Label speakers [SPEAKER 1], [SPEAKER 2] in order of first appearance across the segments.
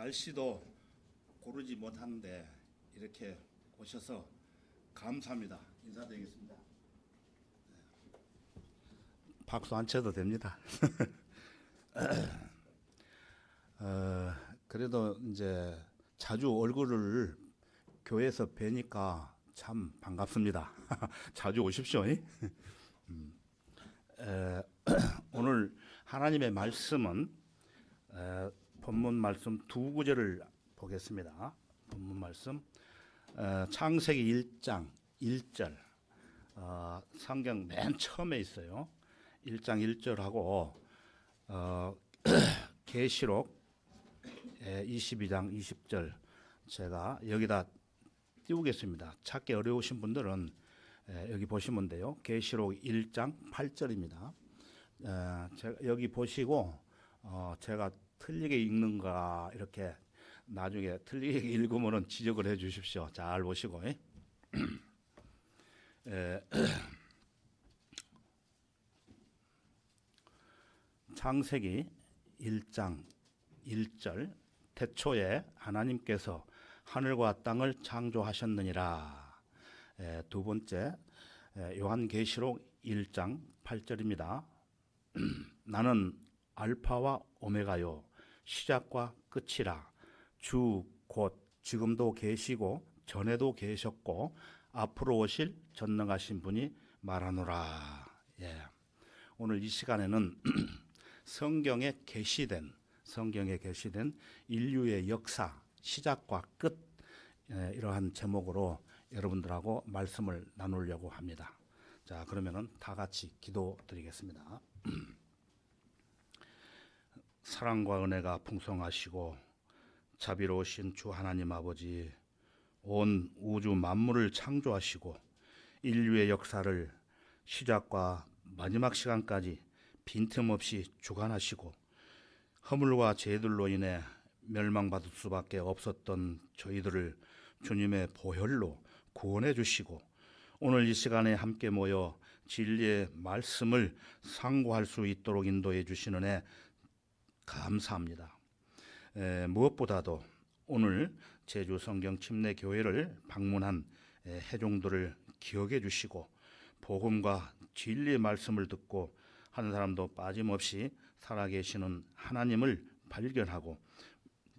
[SPEAKER 1] 날씨도 고르지 못하는데 이렇게 오셔서 감사합니다. 인사드리겠습니다. 박수 안 쳐도 됩니다. 그래도 이제 자주 얼굴을 교회에서 뵈니까 참 반갑습니다. 자주 오십시오. 오늘 하나님의 말씀은 본문 말씀 두 구절을 보겠습니다. 본문 말씀 창세기 1장 1절 성경 맨 처음에 있어요. 1장 1절하고 계시록 22장 20절 제가 여기다 띄우겠습니다. 찾기 어려우신 분들은 여기 보시면 돼요. 계시록 1장 8절입니다. 제가 여기 보시고 제가 틀리게 읽는가 이렇게 나중에 틀리게 읽으면 지적을 해 주십시오. 잘 보시고 창세기 1장 1절 태초에 하나님께서 하늘과 땅을 창조하셨느니라. 두 번째 요한계시록 1장 8절입니다. 나는 알파와 오메가요 시작과 끝이라. 주 곧 지금도 계시고 전에도 계셨고 앞으로 오실 전능하신 분이 말하노라. 오늘 이 시간에는 성경에 계시된 인류의 역사 시작과 끝 이러한 제목으로 여러분들하고 말씀을 나누려고 합니다. 자, 그러면은 다 같이 기도드리겠습니다. 사랑과 은혜가 풍성하시고 자비로우신 주 하나님 아버지, 온 우주 만물을 창조하시고 인류의 역사를 시작과 마지막 시간까지 빈틈없이 주관하시고 허물과 죄들로 인해 멸망받을 수밖에 없었던 저희들을 주님의 보혈로 구원해 주시고 오늘 이 시간에 함께 모여 진리의 말씀을 상고할 수 있도록 인도해 주시는 애 감사합니다. 무엇보다도 오늘 제주 성경 침례 교회를 방문한 회종들을 기억해 주시고 복음과 진리의 말씀을 듣고 한 사람도 빠짐없이 살아계시는 하나님을 발견하고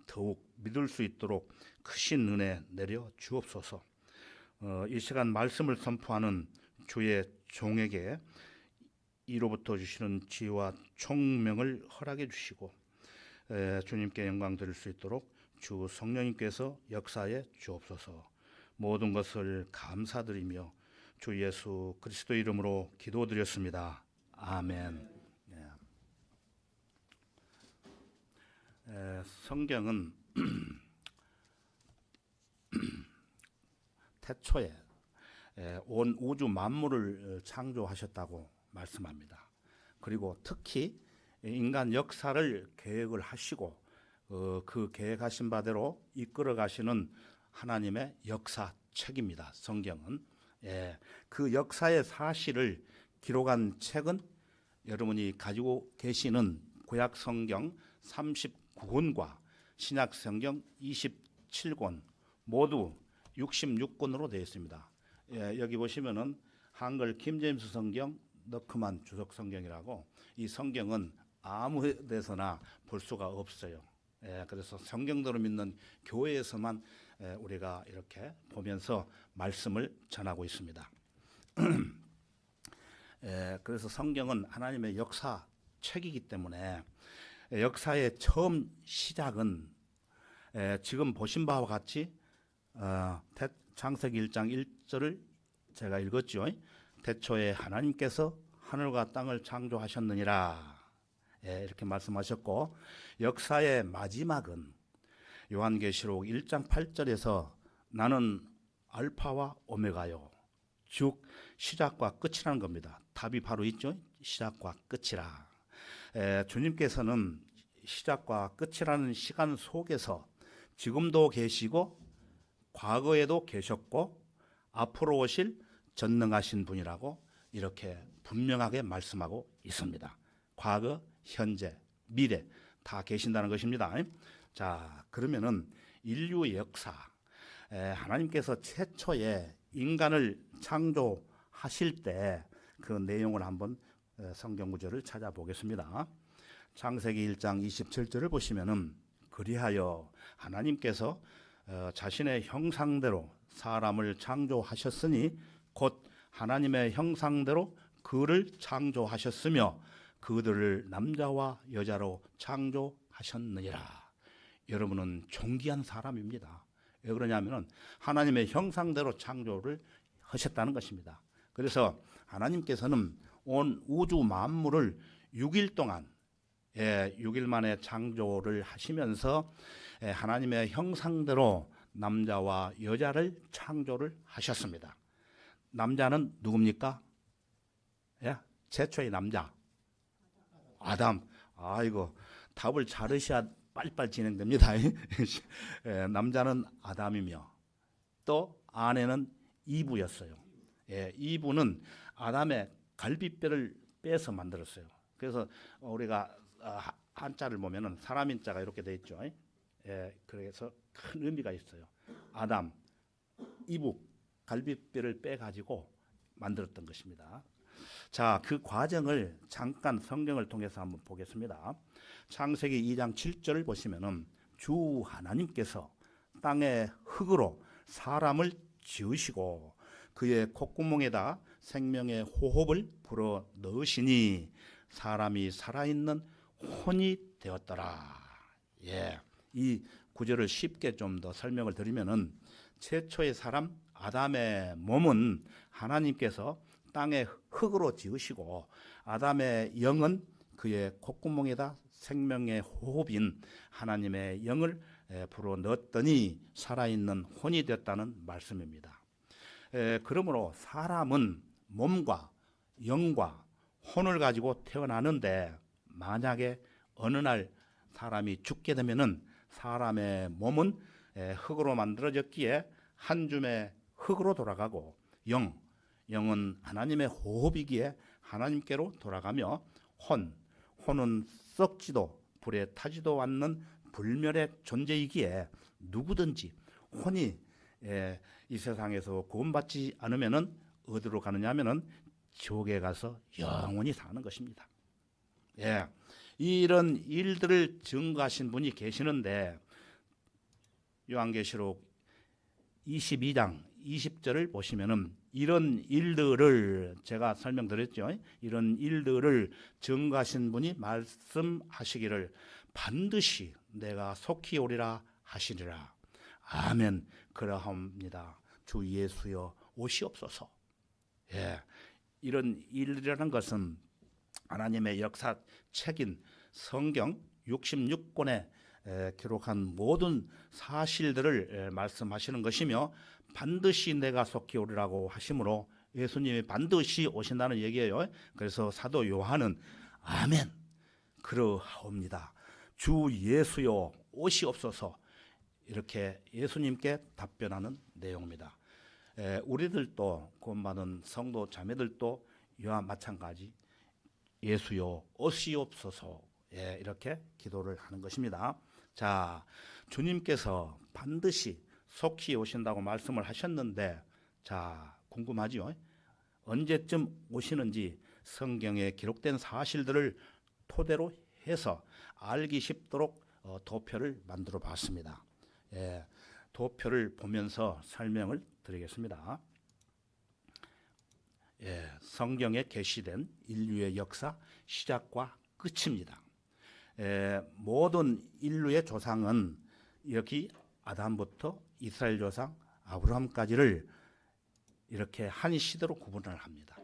[SPEAKER 1] 더욱 믿을 수 있도록 크신 은혜 내려 주옵소서. 이 시간 말씀을 선포하는 주의 종에게 이로부터 주시는 지혜와 총명을 허락해 주시고 주님께 영광 드릴 수 있도록 주 성령님께서 역사해 주옵소서. 모든 것을 감사드리며 주 예수 그리스도 이름으로 기도드렸습니다. 아멘. 성경은 태초에 온 우주 만물을 창조하셨다고 말씀합니다. 그리고 특히 인간 역사를 계획을 하시고 그 계획하신 바대로 이끌어 가시는 하나님의 역사책입니다. 성경은 그 역사의 사실을 기록한 책은 여러분이 가지고 계시는 구약 성경 39권과 신약 성경 27권 모두 66권으로 되어 있습니다. 여기 보시면은 한글 킹제임스 성경 너크만 주석 성경이라고 이 성경은 아무 데서나 볼 수가 없어요. 그래서 성경대로 믿는 교회에서만 우리가 이렇게 보면서 말씀을 전하고 있습니다. 그래서 성경은 하나님의 역사책이기 때문에 역사의 처음 시작은 지금 보신 바와 같이 창세기 1장 1절을 제가 읽었죠. 태초에 하나님께서 하늘과 땅을 창조하셨느니라 이렇게 말씀하셨고 역사의 마지막은 요한계시록 1장 8절에서 나는 알파와 오메가요 즉 시작과 끝이라는 겁니다. 답이 바로 있죠. 시작과 끝이라. 주님께서는 시작과 끝이라는 시간 속에서 지금도 계시고 과거에도 계셨고 앞으로 오실 전능하신 분이라고 이렇게 분명하게 말씀하고 있습니다. 과거, 현재, 미래 다 계신다는 것입니다. 자, 그러면은 인류 역사, 하나님께서 최초의 인간을 창조하실 때 그 내용을 한번 성경 구절을 찾아보겠습니다. 창세기 1장 27절을 보시면은 그리하여 하나님께서 자신의 형상대로 사람을 창조하셨으니 곧 하나님의 형상대로 그를 창조하셨으며 그들을 남자와 여자로 창조하셨느니라. 여러분은 존귀한 사람입니다. 왜 그러냐면은 하나님의 형상대로 창조를 하셨다는 것입니다. 그래서 하나님께서는 온 우주 만물을 6일 동안 6일 만에 창조를 하시면서 하나님의 형상대로 남자와 여자를 창조를 하셨습니다. 남자는 누굽니까? 최초의 남자 아담. 아이고, 답을 잘하셔야 빨리빨리 진행됩니다. 남자는 아담이며 또 아내는 이브였어요. 이브는 아담의 갈비뼈를 빼서 만들었어요. 그래서 우리가 한자를 보면은 사람인 자가 이렇게 돼 있죠. 그래서 큰 의미가 있어요. 아담, 이브, 갈비뼈를 빼 가지고 만들었던 것입니다. 자, 그 과정을 잠깐 성경을 통해서 한번 보겠습니다. 창세기 2장 7절을 보시면은 주 하나님께서 땅의 흙으로 사람을 지으시고 그의 콧구멍에다 생명의 호흡을 불어 넣으시니 사람이 살아있는 혼이 되었더라. 이 구절을 쉽게 좀 더 설명을 드리면은 최초의 사람 아담의 몸은 하나님께서 땅의 흙으로 지으시고 아담의 영은 그의 콧구멍에다 생명의 호흡인 하나님의 영을 불어 넣었더니 살아있는 혼이 됐다는 말씀입니다. 그러므로 사람은 몸과 영과 혼을 가지고 태어나는데 만약에 어느 날 사람이 죽게 되면은 사람의 몸은 흙으로 만들어졌기에 한 줌의 흙으로 돌아가고 영은 하나님의 호흡이기에 하나님께로 돌아가며 혼은 썩지도 불에 타지도 않는 불멸의 존재이기에 누구든지 혼이 이 세상에서 구원받지 않으면은 어디로 가느냐 하면은 지옥에 가서 영원히 사는 것입니다. 이런 일들을 증거하신 분이 계시는데 요한계시록 22장 20절을 보시면은 이런 일들을 제가 설명드렸죠. 이런 일들을 증거하신 분이 말씀하시기를 반드시 내가 속히 오리라 하시리라. 아멘. 그러합니다. 주 예수여 오시옵소서. 이런 일이라는 것은 하나님의 역사책인 성경 66권에 기록한 모든 사실들을 말씀하시는 것이며 반드시 내가 속히 오리라고 하심으로 예수님이 반드시 오신다는 얘기예요. 그래서 사도 요한은 아멘 그러하옵니다. 주 예수여 오시옵소서 이렇게 예수님께 답변하는 내용입니다. 우리들도 구원받은 성도 자매들도 이와 마찬가지 예수여 오시옵소서 이렇게 기도를 하는 것입니다. 자, 주님께서 반드시 속히 오신다고 말씀을 하셨는데 자, 궁금하죠? 언제쯤 오시는지 성경에 기록된 사실들을 토대로 해서 알기 쉽도록 도표를 만들어 봤습니다. 도표를 보면서 설명을 드리겠습니다. 성경에 게시된 인류의 역사 시작과 끝입니다. 모든 인류의 조상은 여기 아담부터 이스라엘 조상 아브라함까지를 이렇게 한 시대로 구분을 합니다.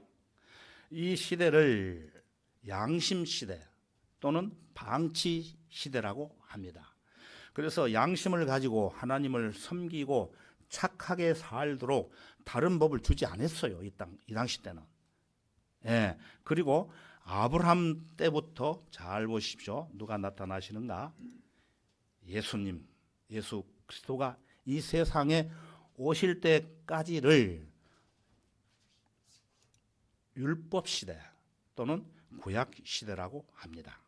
[SPEAKER 1] 이 시대를 양심 시대 또는 방치 시대라고 합니다. 그래서 양심을 가지고 하나님을 섬기고 착하게 살도록 다른 법을 주지 않았어요. 이 당시 때는. 그리고 아브라함 때부터 잘 보십시오. 누가 나타나시는가? 예수님, 예수 그리스도가 이 세상에 오실 때까지를 율법 시대 또는 구약 시대라고 합니다.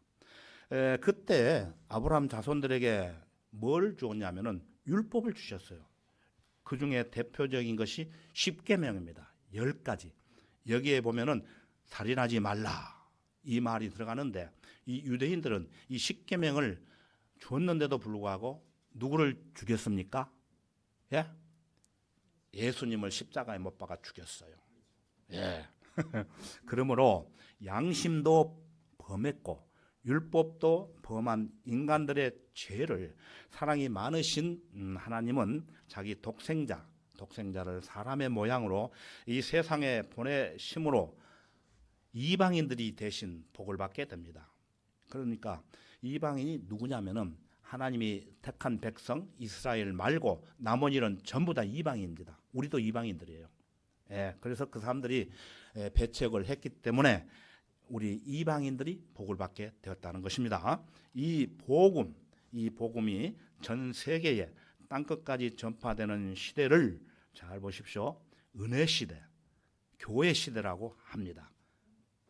[SPEAKER 1] 그때 아브라함 자손들에게 뭘 주었냐면은 율법을 주셨어요. 그 중에 대표적인 것이 십계명입니다. 10가지. 여기에 보면은 살인하지 말라 이 말이 들어가는데, 이 유대인들은 이 십계명을 줬는데도 불구하고 누구를 죽였습니까? 예? 예수님을 십자가에 못 박아 죽였어요. 예. 그러므로 양심도 범했고 율법도 범한 인간들의 죄를 사랑이 많으신 하나님은 자기 독생자를 사람의 모양으로 이 세상에 보내심으로 이방인들이 대신 복을 받게 됩니다. 그러니까 이방인이 누구냐면은 하나님이 택한 백성 이스라엘 말고 나머지는 전부 다 이방인입니다. 우리도 이방인들이에요. 예, 그래서 그 사람들이 배척을 했기 때문에 우리 이방인들이 복을 받게 되었다는 것입니다. 이 복음이 전 세계에 땅끝까지 전파되는 시대를 잘 보십시오. 은혜 시대, 교회 시대라고 합니다.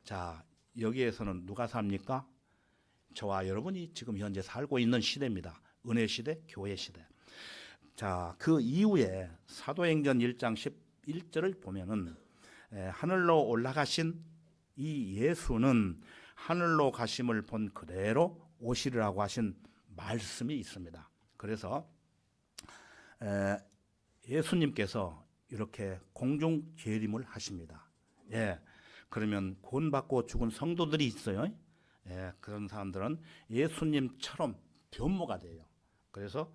[SPEAKER 1] 자, 여기에서는 누가 삽니까? 저와 여러분이 지금 현재 살고 있는 시대입니다. 은혜 시대, 교회 시대. 자, 그 이후에 사도행전 1장 11절을 보면은 하늘로 올라가신 이 예수는 하늘로 가심을 본 그대로 오시리라고 하신 말씀이 있습니다. 그래서 예수님께서 이렇게 공중 재림을 하십니다. 예. 그러면 구원받고 죽은 성도들이 있어요. 예, 그런 사람들은 예수님처럼 변모가 돼요. 그래서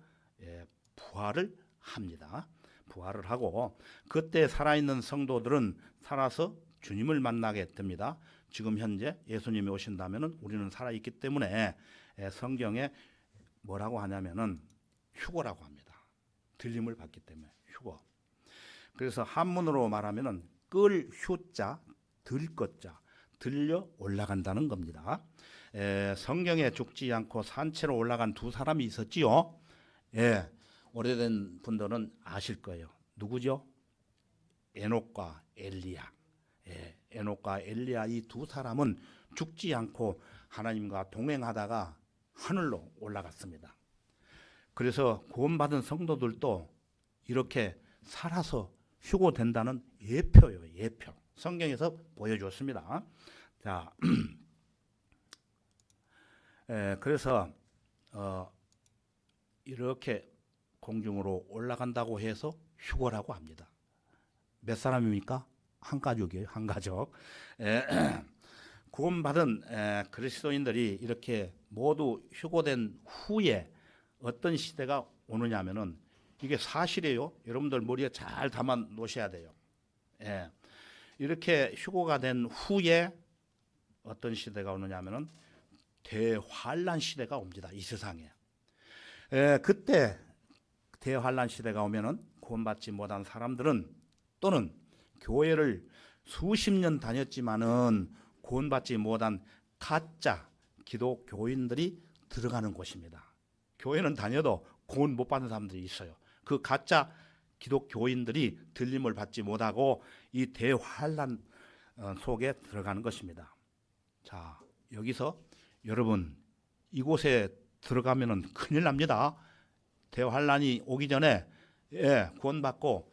[SPEAKER 1] 부활을 합니다. 부활을 하고 그때 살아있는 성도들은 살아서 주님을 만나게 됩니다. 지금 현재 예수님이 오신다면은 우리는 살아있기 때문에 성경에 뭐라고 하냐면은 휴거라고 합니다. 들림을 받기 때문에 휴거. 그래서 한문으로 말하면은 끌 휴자, 들 것자, 들려 올라간다는 겁니다. 성경에 죽지 않고 산채로 올라간 두 사람이 있었지요. 예, 오래된 분들은 아실 거예요. 누구죠? 에녹과 엘리야. 예, 에녹과 엘리야 이 두 사람은 죽지 않고 하나님과 동행하다가 하늘로 올라갔습니다. 그래서 구원받은 성도들도 이렇게 살아서 휴고된다는 예표예요. 예표. 성경에서 보여줬습니다. 자, 그래서 이렇게 공중으로 올라간다고 해서 휴거라고 합니다. 몇 사람입니까? 한 가족이에요. 한 가족. 구원받은 그리스도인들이 이렇게 모두 휴거된 후에 어떤 시대가 오느냐 하면은 이게 사실이에요. 여러분들 머리에 잘 담아 놓으셔야 돼요. 예. 이렇게 휴거가 된 후에 어떤 시대가 오느냐 하면은 대환란 시대가 옵니다. 이 세상에. 그때 대환란 시대가 오면은 구원받지 못한 사람들은 또는 교회를 수십 년 다녔지만은 구원받지 못한 가짜 기독교인들이 들어가는 곳입니다. 교회는 다녀도 구원 못 받는 사람들이 있어요. 그 가짜 기독교인들이 들림을 받지 못하고 이 대환란 속에 들어가는 것입니다. 자, 여기서 여러분 이곳에 들어가면은 큰일 납니다. 대환란이 오기 전에 구원받고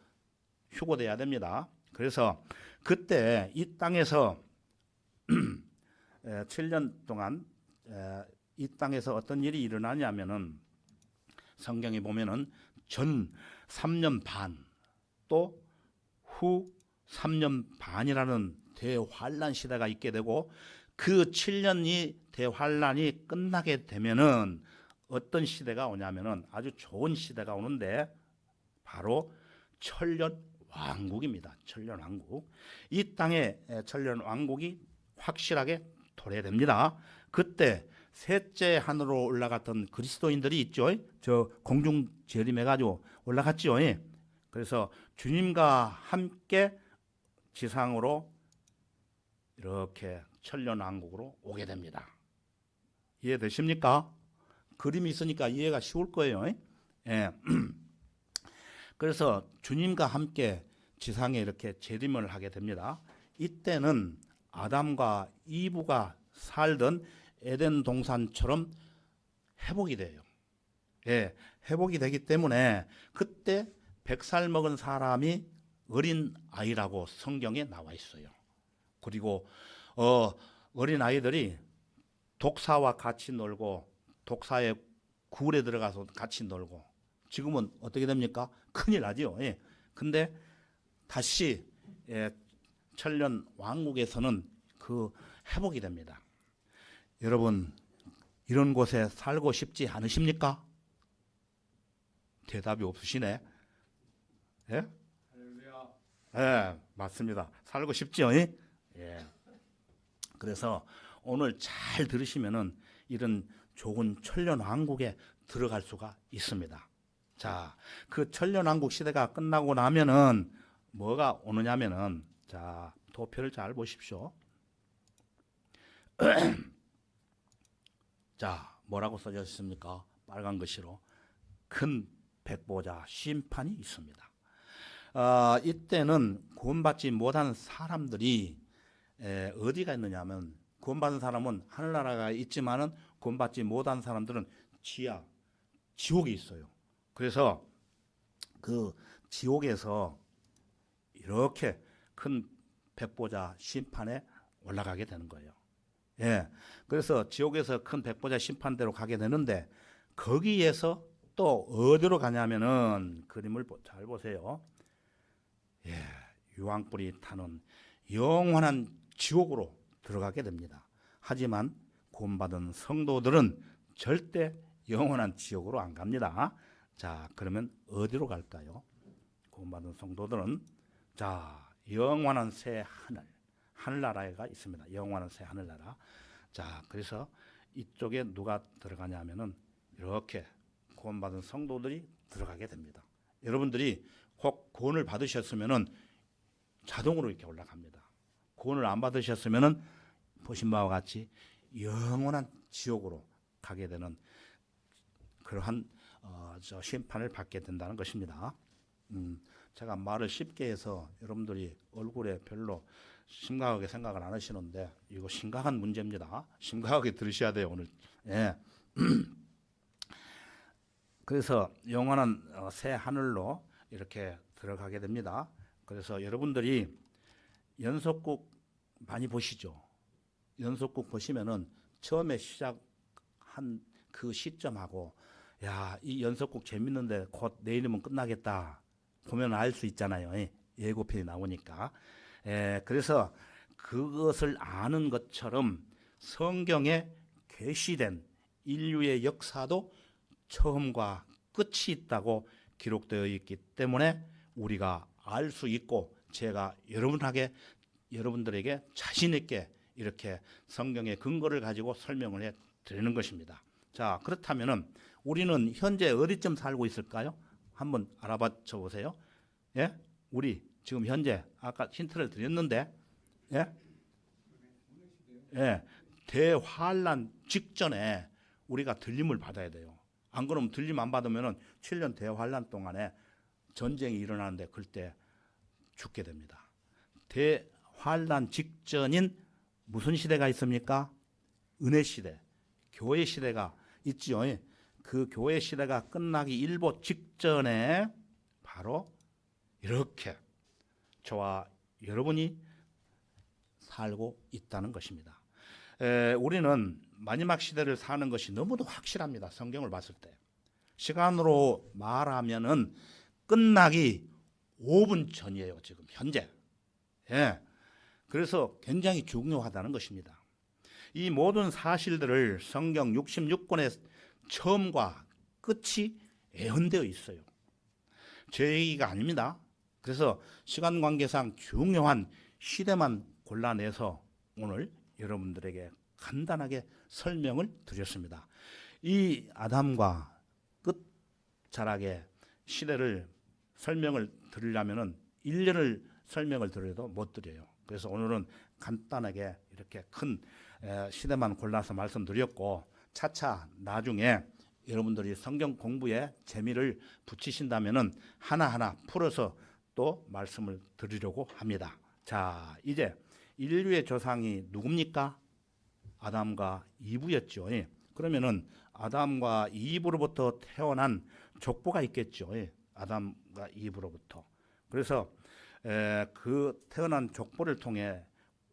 [SPEAKER 1] 휴거돼야 됩니다. 그래서 그때 이 땅에서 7년 동안 이 땅에서 어떤 일이 일어나냐면은 성경에 보면은 전 3년 반 또 후 3년 반이라는 대환란 시대가 있게 되고 그 7년이 대환란이 끝나게 되면은 어떤 시대가 오냐면은 아주 좋은 시대가 오는데 바로 천년 왕국입니다. 천년 왕국. 이 땅에 천년 왕국이 확실하게 도래됩니다. 그때 셋째 하늘로 올라갔던 그리스도인들이 있죠. 저 공중 재림해가지고 올라갔죠. 그래서 주님과 함께 지상으로 이렇게 천년 왕국으로 오게 됩니다. 이해되십니까? 그림이 있으니까 이해가 쉬울 거예요. 예. 그래서 주님과 함께 지상에 이렇게 재림을 하게 됩니다. 이때는 아담과 이브가 살던 에덴 동산처럼 회복이 돼요. 예, 회복이 되기 때문에 그때 100살 먹은 사람이 어린 아이라고 성경에 나와 있어요. 그리고 어린 아이들이 독사와 같이 놀고 독사의 굴에 들어가서 같이 놀고 지금은 어떻게 됩니까? 큰일 나죠. 예. 근데 다시 천년 왕국에서는 그 회복이 됩니다. 여러분 이런 곳에 살고 싶지 않으십니까? 대답이 없으시네. 예? 예, 맞습니다. 살고 싶죠? 예. 그래서 오늘 잘 들으시면은 이런 좋은 천년 왕국에 들어갈 수가 있습니다. 자, 그 천년 왕국 시대가 끝나고 나면은 뭐가 오느냐면은 자, 도표를 잘 보십시오. 자, 뭐라고 써져 있습니까? 빨간 글씨로 큰 백보자 심판이 있습니다. 이때는 구원받지 못한 사람들이 어디가 있느냐면 구원받은 사람은 하늘나라가 있지만은 구원받지 못한 사람들은 지하 지옥에 있어요. 그래서 그 지옥에서 이렇게 큰 백보자 심판에 올라가게 되는 거예요. 예. 그래서 지옥에서 큰 백보자 심판대로 가게 되는데 거기에서 또 어디로 가냐면은 그림을 잘 보세요. 예. 유황불이 타는 영원한 지옥으로 들어가게 됩니다. 하지만 구원받은 성도들은 절대 영원한 지옥으로 안 갑니다. 자, 그러면 어디로 갈까요? 구원받은 성도들은 자, 영원한 새 하늘, 하늘나라가 있습니다. 영원한 새 하늘나라. 자, 그래서 이쪽에 누가 들어가냐면은 이렇게 구원받은 성도들이 들어가게 됩니다. 여러분들이 혹 구원을 받으셨으면은 자동으로 이렇게 올라갑니다. 구원을 안 받으셨으면은 보신 바와 같이 영원한 지옥으로 가게 되는 그러한 심판을 받게 된다는 것입니다. 제가 말을 쉽게 해서 여러분들이 얼굴에 별로 심각하게 생각을 안 하시는데 이거 심각한 문제입니다. 심각하게 들으셔야 돼요 오늘. 예. 그래서 영원한 새 하늘로 이렇게 들어가게 됩니다. 그래서 여러분들이 연속극 많이 보시죠. 연속극 보시면은 처음에 시작한 그 시점하고 야, 이 연속극 재밌는데 곧 내일이면 끝나겠다 보면 알 수 있잖아요. 예고편이 나오니까. 그래서 그것을 아는 것처럼 성경에 계시된 인류의 역사도 처음과 끝이 있다고 기록되어 있기 때문에 우리가 알 수 있고 제가 여러분들에게 자신 있게 이렇게 성경의 근거를 가지고 설명을 해 드리는 것입니다. 자, 그렇다면은 우리는 현재 어디쯤 살고 있을까요? 한번 알아봐 줘 보세요. 예? 우리 지금 현재 아까 힌트를 드렸는데 예? 예. 대환란 직전에 우리가 들림을 받아야 돼요. 안 그러면 들림 안 받으면은 7년 대환란 동안에 전쟁이 일어나는데 그때 죽게 됩니다. 대환란 직전인 무슨 시대가 있습니까? 은혜 시대, 교회 시대가 있지요. 그 교회 시대가 끝나기 일보 직전에 바로 이렇게 저와 여러분이 살고 있다는 것입니다. 우리는 마지막 시대를 사는 것이 너무도 확실합니다. 성경을 봤을 때. 시간으로 말하면은 끝나기 5분 전이에요. 지금 현재. 예. 그래서 굉장히 중요하다는 것입니다. 이 모든 사실들을 성경 66권의 처음과 끝이 예언되어 있어요. 제 얘기가 아닙니다. 그래서 시간 관계상 중요한 시대만 골라내서 오늘 여러분들에게 간단하게 설명을 드렸습니다. 이 아담과 끝자락의 시대를 설명을 드리려면은 1년을 설명을 드려도 못 드려요. 그래서 오늘은 간단하게 이렇게 큰 시대만 골라서 말씀드렸고 차차 나중에 여러분들이 성경 공부에 재미를 붙이신다면은 하나하나 풀어서 또 말씀을 드리려고 합니다. 자, 이제 인류의 조상이 누굽니까? 아담과 이브였죠. 그러면은 아담과 이브로부터 태어난 족보가 있겠죠. 예. 아담과 이브로부터. 그래서 그 태어난 족보를 통해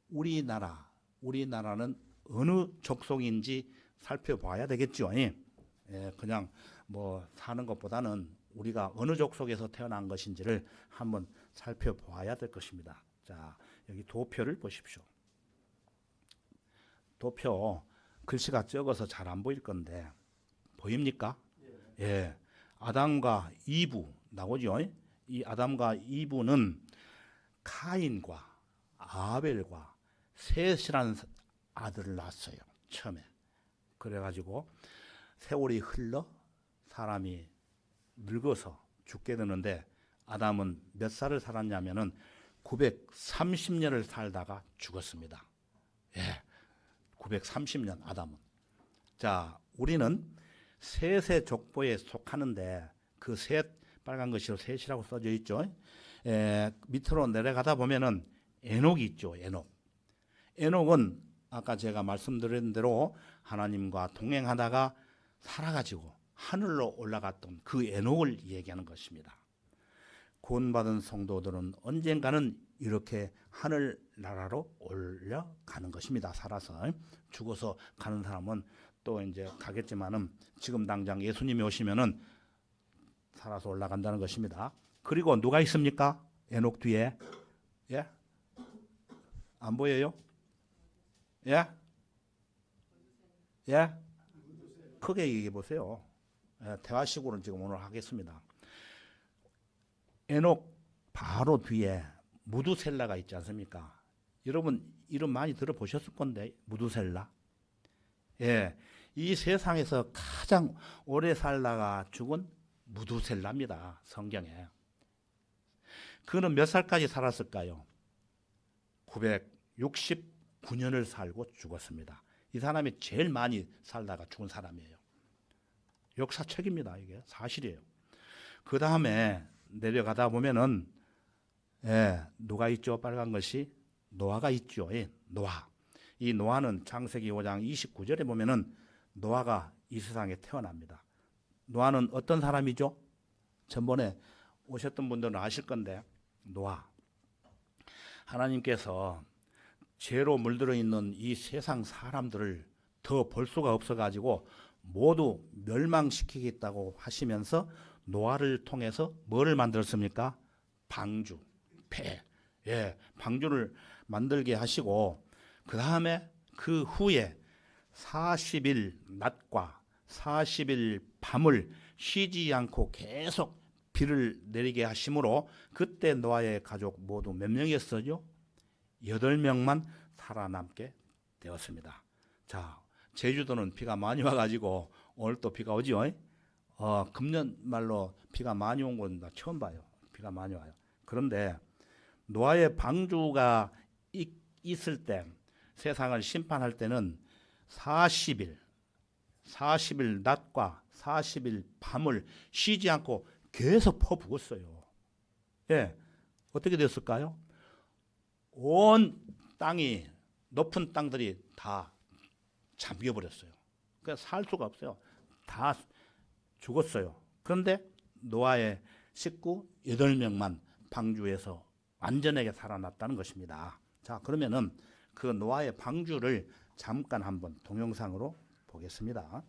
[SPEAKER 1] 우리나라는 어느 족속인지 살펴봐야 되겠죠. 예. 그냥 뭐 사는 것보다는 우리가 어느 족속에서 태어난 것인지를 한번 살펴봐야 될 것입니다. 자, 여기 도표를 보십시오. 도표 글씨가 적어서 잘 안 보일 건데 보입니까? 예. 아담과 이브 나오죠. 이 아담과 이브는 카인과 아벨과 셋이라는 아들을 낳았어요. 처음에. 그래가지고 세월이 흘러 사람이 늙어서 죽게 되는데 아담은 몇 살을 살았냐면은 930년을 살다가 죽었습니다. 예. 930년 아담은. 자, 우리는 셋의 족보에 속하는데 그 셋 빨간 글씨로 셋이라고 써져 있죠. 밑으로 내려가다 보면은 에녹이 있죠. 에녹은 아까 제가 말씀드린 대로 하나님과 동행하다가 살아가지고 하늘로 올라갔던 그 에녹을 얘기하는 것입니다. 구원받은 성도들은 언젠가는 이렇게 하늘나라로 올라가는 것입니다. 살아서. 죽어서 가는 사람은 또 이제 가겠지만은 지금 당장 예수님이 오시면은 살아서 올라간다는 것입니다. 그리고 누가 있습니까? 에녹 뒤에. 예? 안 보여요? 예? 예? 크게 얘기해 보세요. 예, 대화식으로 지금 오늘 하겠습니다. 에녹 바로 뒤에 무두셀라가 있지 않습니까? 여러분 이름 많이 들어보셨을 건데 무두셀라. 예, 이 세상에서 가장 오래 살다가 죽은 무두셀라입니다. 성경에. 그는 몇 살까지 살았을까요? 969년을 살고 죽었습니다. 이 사람이 제일 많이 살다가 죽은 사람이에요. 역사책입니다. 이게 사실이에요. 그 다음에 내려가다 보면은 누가 있죠? 빨간 것이 노아가 있죠. 예, 노아. 이 노아는 창세기 5장 29절에 보면은 노아가 이 세상에 태어납니다. 노아는 어떤 사람이죠? 전번에 오셨던 분들은 아실 건데 노아. 하나님께서 죄로 물들어 있는 이 세상 사람들을 더 볼 수가 없어가지고 모두 멸망시키겠다고 하시면서 노아를 통해서 뭐를 만들었습니까? 방주, 배. 예, 방주를 만들게 하시고 그 다음에 그 후에 40일 낮과 40일 밤을 쉬지 않고 계속 비를 내리게 하심으로 그때 노아의 가족 모두 몇 명이었어요? 8명만 살아남게 되었습니다. 자, 제주도는 비가 많이 와가지고 오늘 또 비가 오죠. 금년 말로 비가 많이 온 건 나 처음 봐요. 비가 많이 와요. 그런데 노아의 방주가 있을 때 세상을 심판할 때는 40일 낮과 40일 밤을 쉬지 않고 계속 퍼부었어요. 예, 어떻게 됐을까요? 온 땅이 높은 땅들이 다 잠겨버렸어요. 그러니까 살 수가 없어요. 다 죽었어요. 그런데 노아의 식구 8명만 방주에서 안전하게 살아났다는 것입니다. 자, 그러면은 그 노아의 방주를 잠깐 한번 동영상으로 보겠습니다.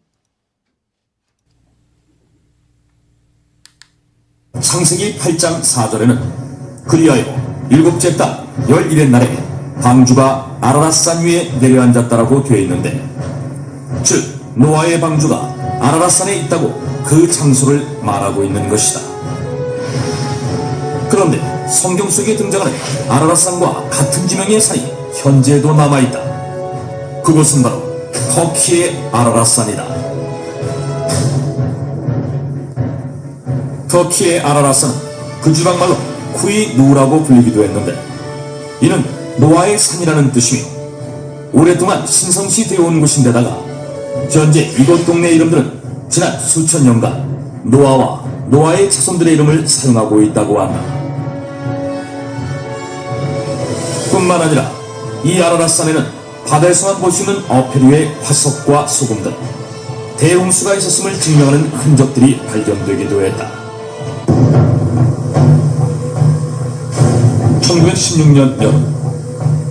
[SPEAKER 2] 창세기 8장 4절에는 그리하여 일곱째 달 11의 날에 방주가 아라랏산 위에 내려앉았다라고 되어 있는데, 즉 노아의 방주가 아라랏산에 있다고 그 장소를 말하고 있는 것이다. 그런데 성경 속에 등장하는 아라랏산과 같은 지명의 산이 현재도 남아있다. 그곳은 바로 터키의 아라랏산이다. 터키의 아라랏산은 그 지방말로 쿠이누라고 불리기도 했는데, 이는 노아의 산이라는 뜻이며 오랫동안 신성시 되어 온 곳인데다가 현재 이곳 동네 이름들은 지난 수천 년간 노아와 노아의 자손들의 이름을 사용하고 있다고 한다. 뿐만 아니라 이 아라랏산에는 바다에서만 볼 수 있는 어패류의 화석과 소금들, 대홍수가 있었음을 증명하는 흔적들이 발견되기도 했다. 1916년 여름,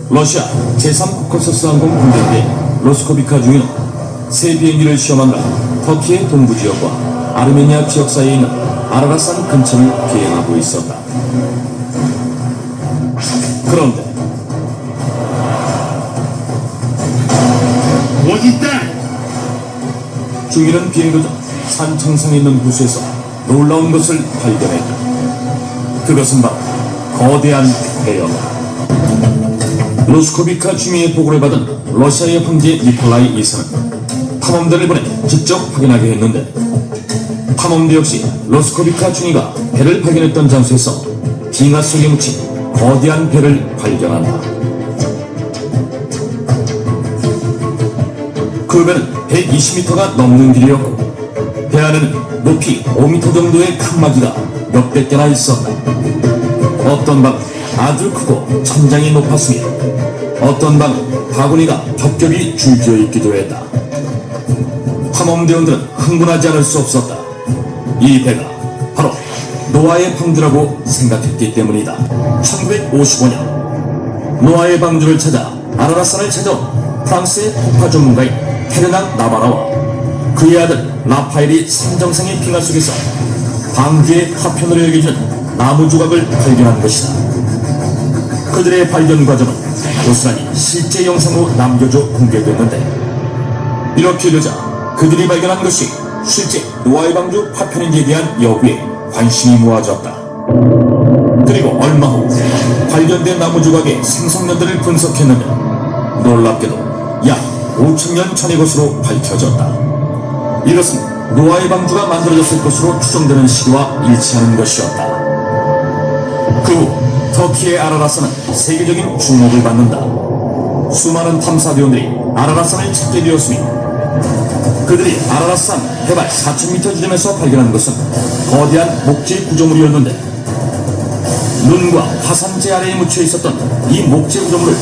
[SPEAKER 2] 러시아 제3코커서스 항공 군대의 로스코비카 중위는 새 비행기를 시험하느라 터키의 동부 지역과 아르메니아 지역 사이에 있는 아라라산 근처를 비행하고 있었다. 그런데
[SPEAKER 3] 멋있다!
[SPEAKER 2] 중위는 비행 도중 산 정상에 있는 호수에서 놀라운 것을 발견했다. 그것은 바로 거대한 배였다. 로스코비카 중위의 보고를 받은 러시아의 황제 니콜라이 2세는 탐험대를 보내 직접 확인하게 했는데, 탐험대 역시 로스코비카 중위가 배를 발견했던 장소에서 빙하 속에 묻힌 거대한 배를 발견한다. 그 배는 120m가 넘는 길이었고, 배 안에는 높이 5m 정도의 칸막이가 몇백 개나 있었다. 어떤 방은 아주 크고 천장이 높았으며, 어떤 방은 바구니가 겹겹이 줄지어 있기도 했다. 탐험대원들은 흥분하지 않을 수 없었다. 이 배가 바로 노아의 방주라고 생각했기 때문이다. 1955년 노아의 방주를 찾아 아라라산을 찾아온 프랑스의 폭파 전문가인 헤르낭 나바라와 그의 아들 라파엘이 산정상의 빙하 속에서 방주의 파편으로 여겨지는 나무 조각을 발견한 것이다. 그들의 발견 과정은 고스란히 실제 영상으로 남겨져 공개됐는데, 이렇게 되자 그들이 발견한 것이 실제 노아의 방주 파편인지에 대한 여부에 관심이 모아졌다. 그리고 얼마 후 발견된 나무 조각의 생성년들을 분석했는데, 놀랍게도 약 5,000년 전의 것으로 밝혀졌다. 이것은 노아의 방주가 만들어졌을 것으로 추정되는 시기와 일치하는 것이었다. 그 후 터키의 아라라산은 세계적인 주목을 받는다. 수많은 탐사대원들이 아라라산을 찾게 되었으며, 그들이 아라라산 해발 4,000m 지점에서 발견한 것은 거대한 목재 구조물이었는데, 눈과 화산재 아래에 묻혀 있었던 이 목재 구조물을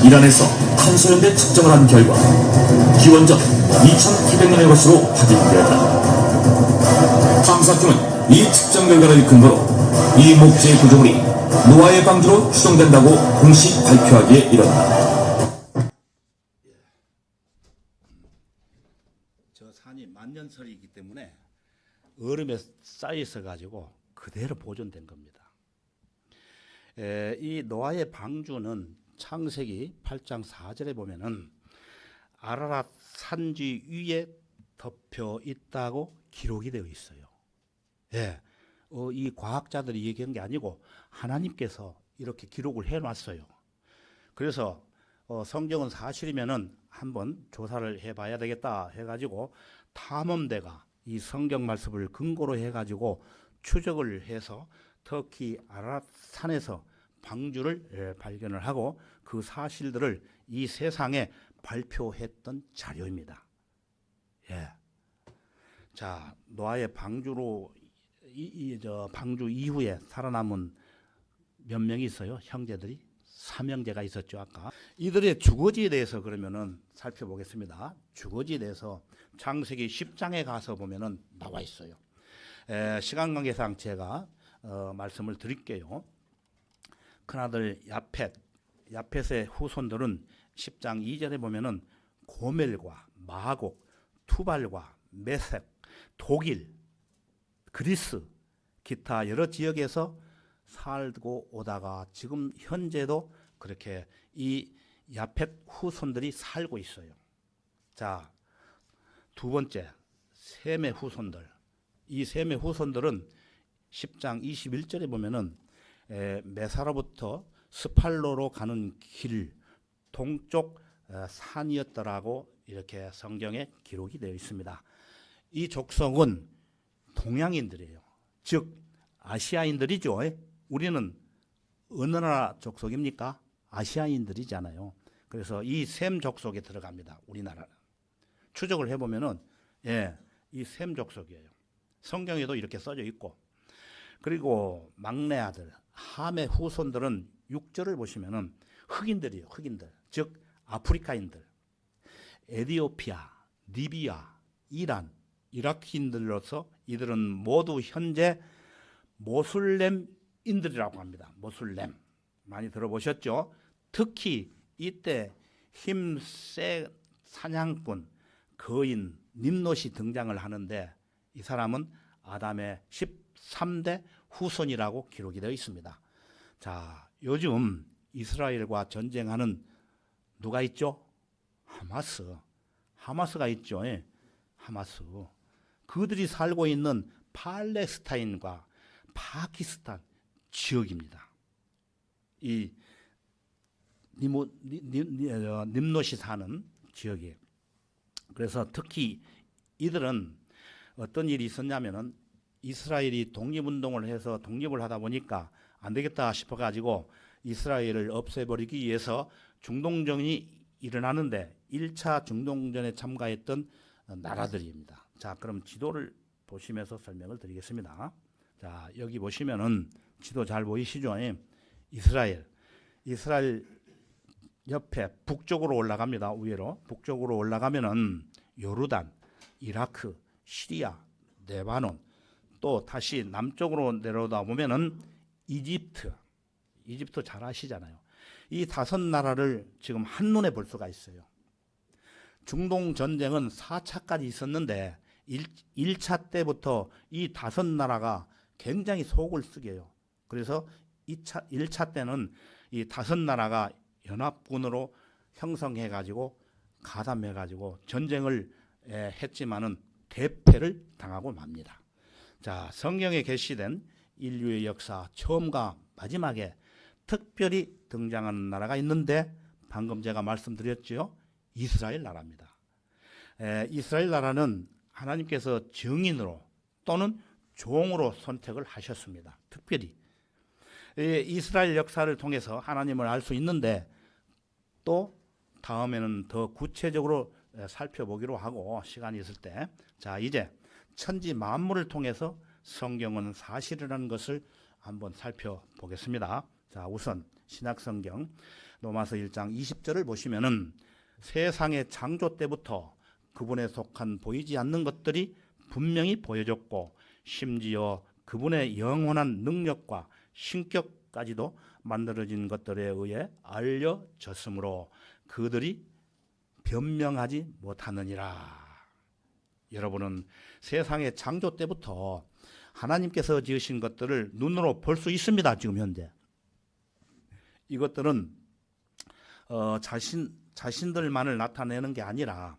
[SPEAKER 2] 이란에서 탄소연대 측정을 한 결과 기원전 2,800년의 것으로 확인되었다. 탐사팀은 이 측정 결과를 근거로 이 목재 구조물이 노아의 방주로 추정된다고 공식 발표하기에 이른다.
[SPEAKER 1] 저 산이 만년설이기 때문에 얼음에 쌓여 있어 가지고 그대로 보존된 겁니다. 이 노아의 방주는 창세기 8장 4절에 보면은 아라랏 산지 위에 덮여 있다고 기록이 되어 있어요. 예. 이 과학자들이 얘기한 게 아니고 하나님께서 이렇게 기록을 해놨어요. 그래서 성경은 사실이면은 한번 조사를 해봐야 되겠다 해가지고 탐험대가 이 성경 말씀을 근거로 해가지고 추적을 해서 터키 아라랏산에서 방주를 발견을 하고 그 사실들을 이 세상에 발표했던 자료입니다. 예. 자, 노아의 방주로 저 방주 이후에 살아남은 몇 명이 있어요. 형제들이 3형제가 있었죠. 아까 이들의 주거지에 대해서 그러면은 살펴보겠습니다. 주거지에 대해서 창세기 10장에 가서 보면은 나와 있어요. 시간 관계상 제가 말씀을 드릴게요. 큰아들 야펫의 후손들은 10장 2절에 보면은 고멜과 마곡, 투발과 메색, 독일, 그리스, 기타 여러 지역에서 살고 오다가 지금 현재도 그렇게 이 야펫 후손들이 살고 있어요. 자, 두 번째, 셈의 후손들. 이 셈의 후손들은 10장 21절에 보면은 메사로부터 스팔로로 가는 길 동쪽 산이었더라고 이렇게 성경에 기록이 되어 있습니다. 이 족속은 동양인들이에요. 즉 아시아인들이죠. 우리는 어느 나라 족속입니까? 아시아인들이잖아요. 그래서 이 셈 족속에 들어갑니다. 우리나라는. 추적을 해보면은 이 셈 족속이에요. 성경에도 이렇게 써져 있고, 그리고 막내 아들 함의 후손들은 6절을 보시면은 흑인들이에요. 흑인들. 즉 아프리카인들. 에티오피아, 리비아, 이라크인들로서 이들은 모두 현재 모슬렘인들이라고 합니다. 모슬렘 많이 들어보셨죠? 특히 이때 힘센 사냥꾼 거인 님롯이 등장을 하는데 이 사람은 아담의 13대 후손이라고 기록이 되어 있습니다. 자, 요즘 이스라엘과 전쟁하는 누가 있죠? 하마스가 있죠. 예. 하마스. 그들이 살고 있는 팔레스타인과 파키스탄 지역입니다. 이 님롯이 사는 지역이에요. 그래서 특히 이들은 어떤 일이 있었냐면은 이스라엘이 독립운동을 해서 독립을 하다 보니까 안 되겠다 싶어가지고 이스라엘을 없애버리기 위해서 중동전이 일어나는데 1차 중동전에 참가했던 나라들입니다. 자, 그럼 지도를 보시면서 설명을 드리겠습니다. 자, 여기 보시면은 지도 잘 보이시죠? 예. 이스라엘 옆에 북쪽으로 올라갑니다. 위로 북쪽으로 올라가면은 요르단, 이라크, 시리아, 레바논, 또 다시 남쪽으로 내려오다 보면은 이집트 잘 아시잖아요. 이 5나라를 지금 한눈에 볼 수가 있어요. 중동 전쟁은 4차까지 있었는데 1차 때부터 이 5나라가 굉장히 속을 쓰게요. 그래서 1차 때는 이 5나라가 연합군으로 형성해가지고 가담해가지고 전쟁을 했지만은 대패를 당하고 맙니다. 자, 성경에 게시된 인류의 역사 처음과 마지막에 특별히 등장하는 나라가 있는데 방금 제가 말씀드렸죠. 이스라엘 나라입니다. 이스라엘 나라는 하나님께서 증인으로 또는 종으로 선택을 하셨습니다. 특별히 이스라엘 역사를 통해서 하나님을 알 수 있는데 또 다음에는 더 구체적으로 살펴보기로 하고 시간이 있을 때, 자, 이제 천지 만물을 통해서 성경은 사실이라는 것을 한번 살펴보겠습니다. 자, 우선 신약성경 로마서 1장 20절을 보시면은 세상의 창조 때부터 그분에 속한 보이지 않는 것들이 분명히 보여졌고 심지어 그분의 영원한 능력과 신격까지도 만들어진 것들에 의해 알려졌으므로 그들이 변명하지 못하느니라. 여러분은 세상의 창조 때부터 하나님께서 지으신 것들을 눈으로 볼 수 있습니다. 지금 현재 이것들은 자신들만을 나타내는 게 아니라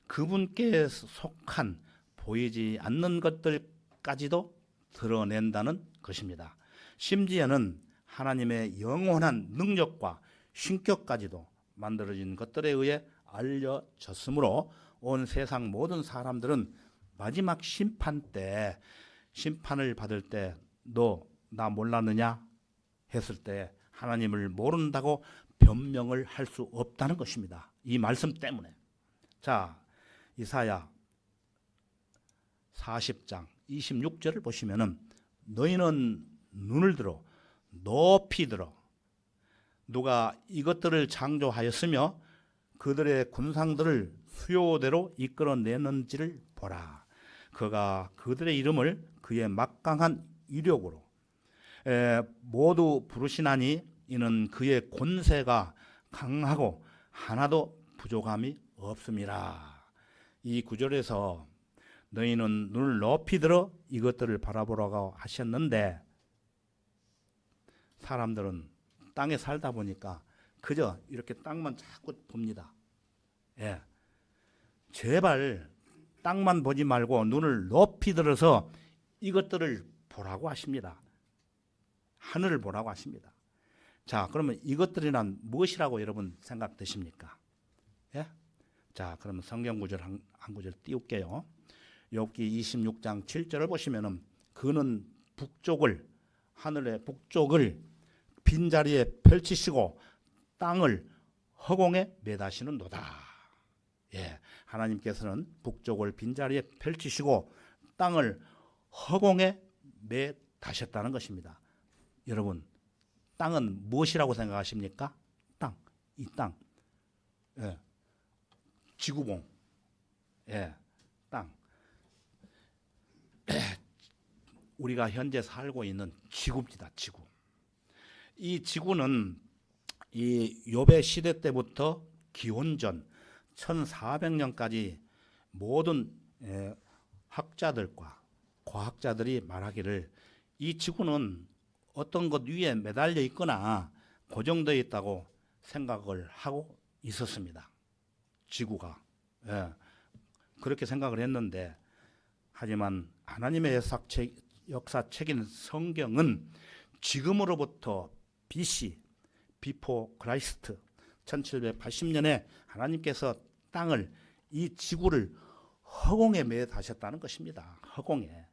[SPEAKER 1] 그분께 속한 보이지 않는 것들까지도 드러낸다는 것입니다. 심지어는 하나님의 영원한 능력과 신격까지도 만들어진 것들에 의해 알려졌으므로 온 세상 모든 사람들은 마지막 심판 때 심판을 받을 때 너 나 몰랐느냐 했을 때 하나님을 모른다고 변명을 할 수 없다는 것입니다. 이 말씀 때문에. 자, 이사야 40장 26절을 보시면은 너희는 눈을 들어 높이 들어 누가 이것들을 창조하였으며 그들의 군상들을 수요대로 이끌어내는지를 보라. 그가 그들의 이름을 그의 막강한 위력으로 모두 부르시나니 이는 그의 권세가 강하고 하나도 부족함이 없음이라. 이 구절에서 너희는 눈을 높이 들어 이것들을 바라보라고 하셨는데 사람들은 땅에 살다 보니까 그저 이렇게 땅만 자꾸 봅니다. 예. 제발 땅만 보지 말고 눈을 높이 들어서 이것들을 보라고 하십니다. 하늘을 보라고 하십니다. 자, 그러면 이것들이란 무엇이라고 여러분 생각되십니까? 예? 자, 그러면 성경 구절 한 구절 띄울게요. 욥기 26장 7절을 보시면은 그는 북쪽을 하늘의 북쪽을 빈자리에 펼치시고 땅을 허공에 매다시는도다. 예, 하나님께서는 북쪽을 빈자리에 펼치시고 땅을 허공에 매다셨다는 것입니다. 여러분, 땅은 무엇이라고 생각하십니까? 땅, 이 땅, 예, 지구봉, 예, 땅. 우리가 현재 살고 있는 지구입니다. 지구. 이 지구는 이 욥의 시대 때부터 기원전 1400년까지 모든 학자들과 과학자들이 말하기를 이 지구는 어떤 것 위에 매달려 있거나 고정되어 있다고 생각을 하고 있었습니다. 지구가. 그렇게 생각을 했는데, 하지만 하나님의 역사책인 성경은 지금으로부터 BC, 비포 크라이스트 1780년에 하나님께서 땅을, 이 지구를 허공에 매다셨다는 것입니다. 허공에.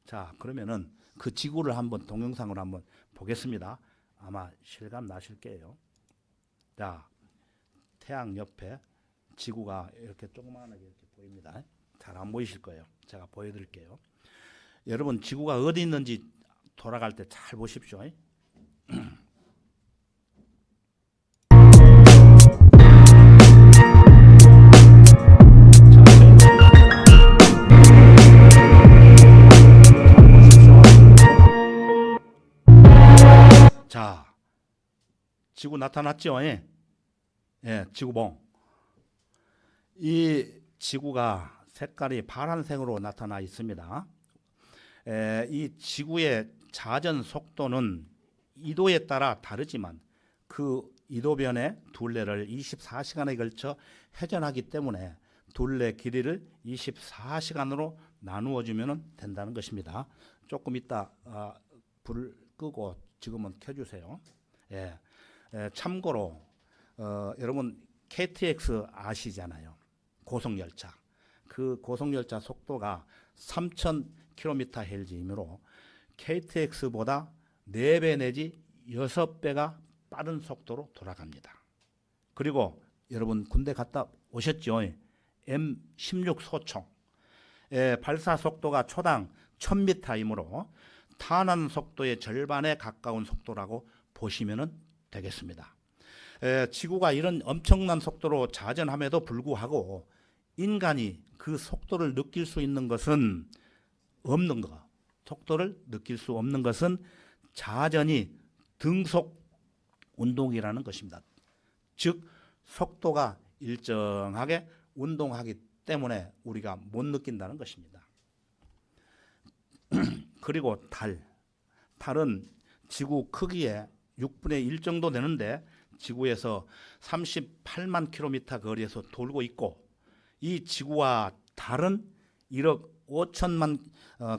[SPEAKER 1] 자, 그러면은 그 지구를 한번 동영상으로 한번 보겠습니다. 아마 실감 나실 거예요. 자, 태양 옆에 지구가 이렇게 조그마하게 이렇게 보입니다. 잘 안 보이실 거예요. 제가 보여드릴게요. 여러분, 지구가 어디 있는지 돌아갈 때 잘 보십시오. 자, 지구 나타났죠? 지구봉. 이 지구가 색깔이 파란색으로 나타나 있습니다. 이 지구의 자전 속도는 이도에 따라 다르지만 그 이도변의 둘레를 24시간에 걸쳐 회전하기 때문에 둘레 길이를 24시간으로 나누어 주면 된다는 것입니다. 조금 이따 불을 끄고 지금은 켜주세요. 참고로 여러분 KTX 아시잖아요. 고속열차. 그 고속열차 속도가 3000km/h이므로 KTX보다 4배 내지 6배가 빠른 속도로 돌아갑니다. 그리고 여러분 군대 갔다 오셨죠? M16 소총. 발사 속도가 초당 1000m이므로 탄환 속도의 절반에 가까운 속도라고 보시면 되겠습니다. 지구가 이런 엄청난 속도로 자전함에도 불구하고 인간이 그 속도를 느낄 수 있는 것은 없는 것. 속도를 느낄 수 없는 것은 자전이 등속 운동이라는 것입니다. 즉 속도가 일정하게 운동하기 때문에 우리가 못 느낀다는 것입니다. 그리고 달은 지구 크기의 6분의 1 정도 되는데 지구에서 38만 킬로미터 거리에서 돌고 있고, 이 지구와 달은 1억 5천만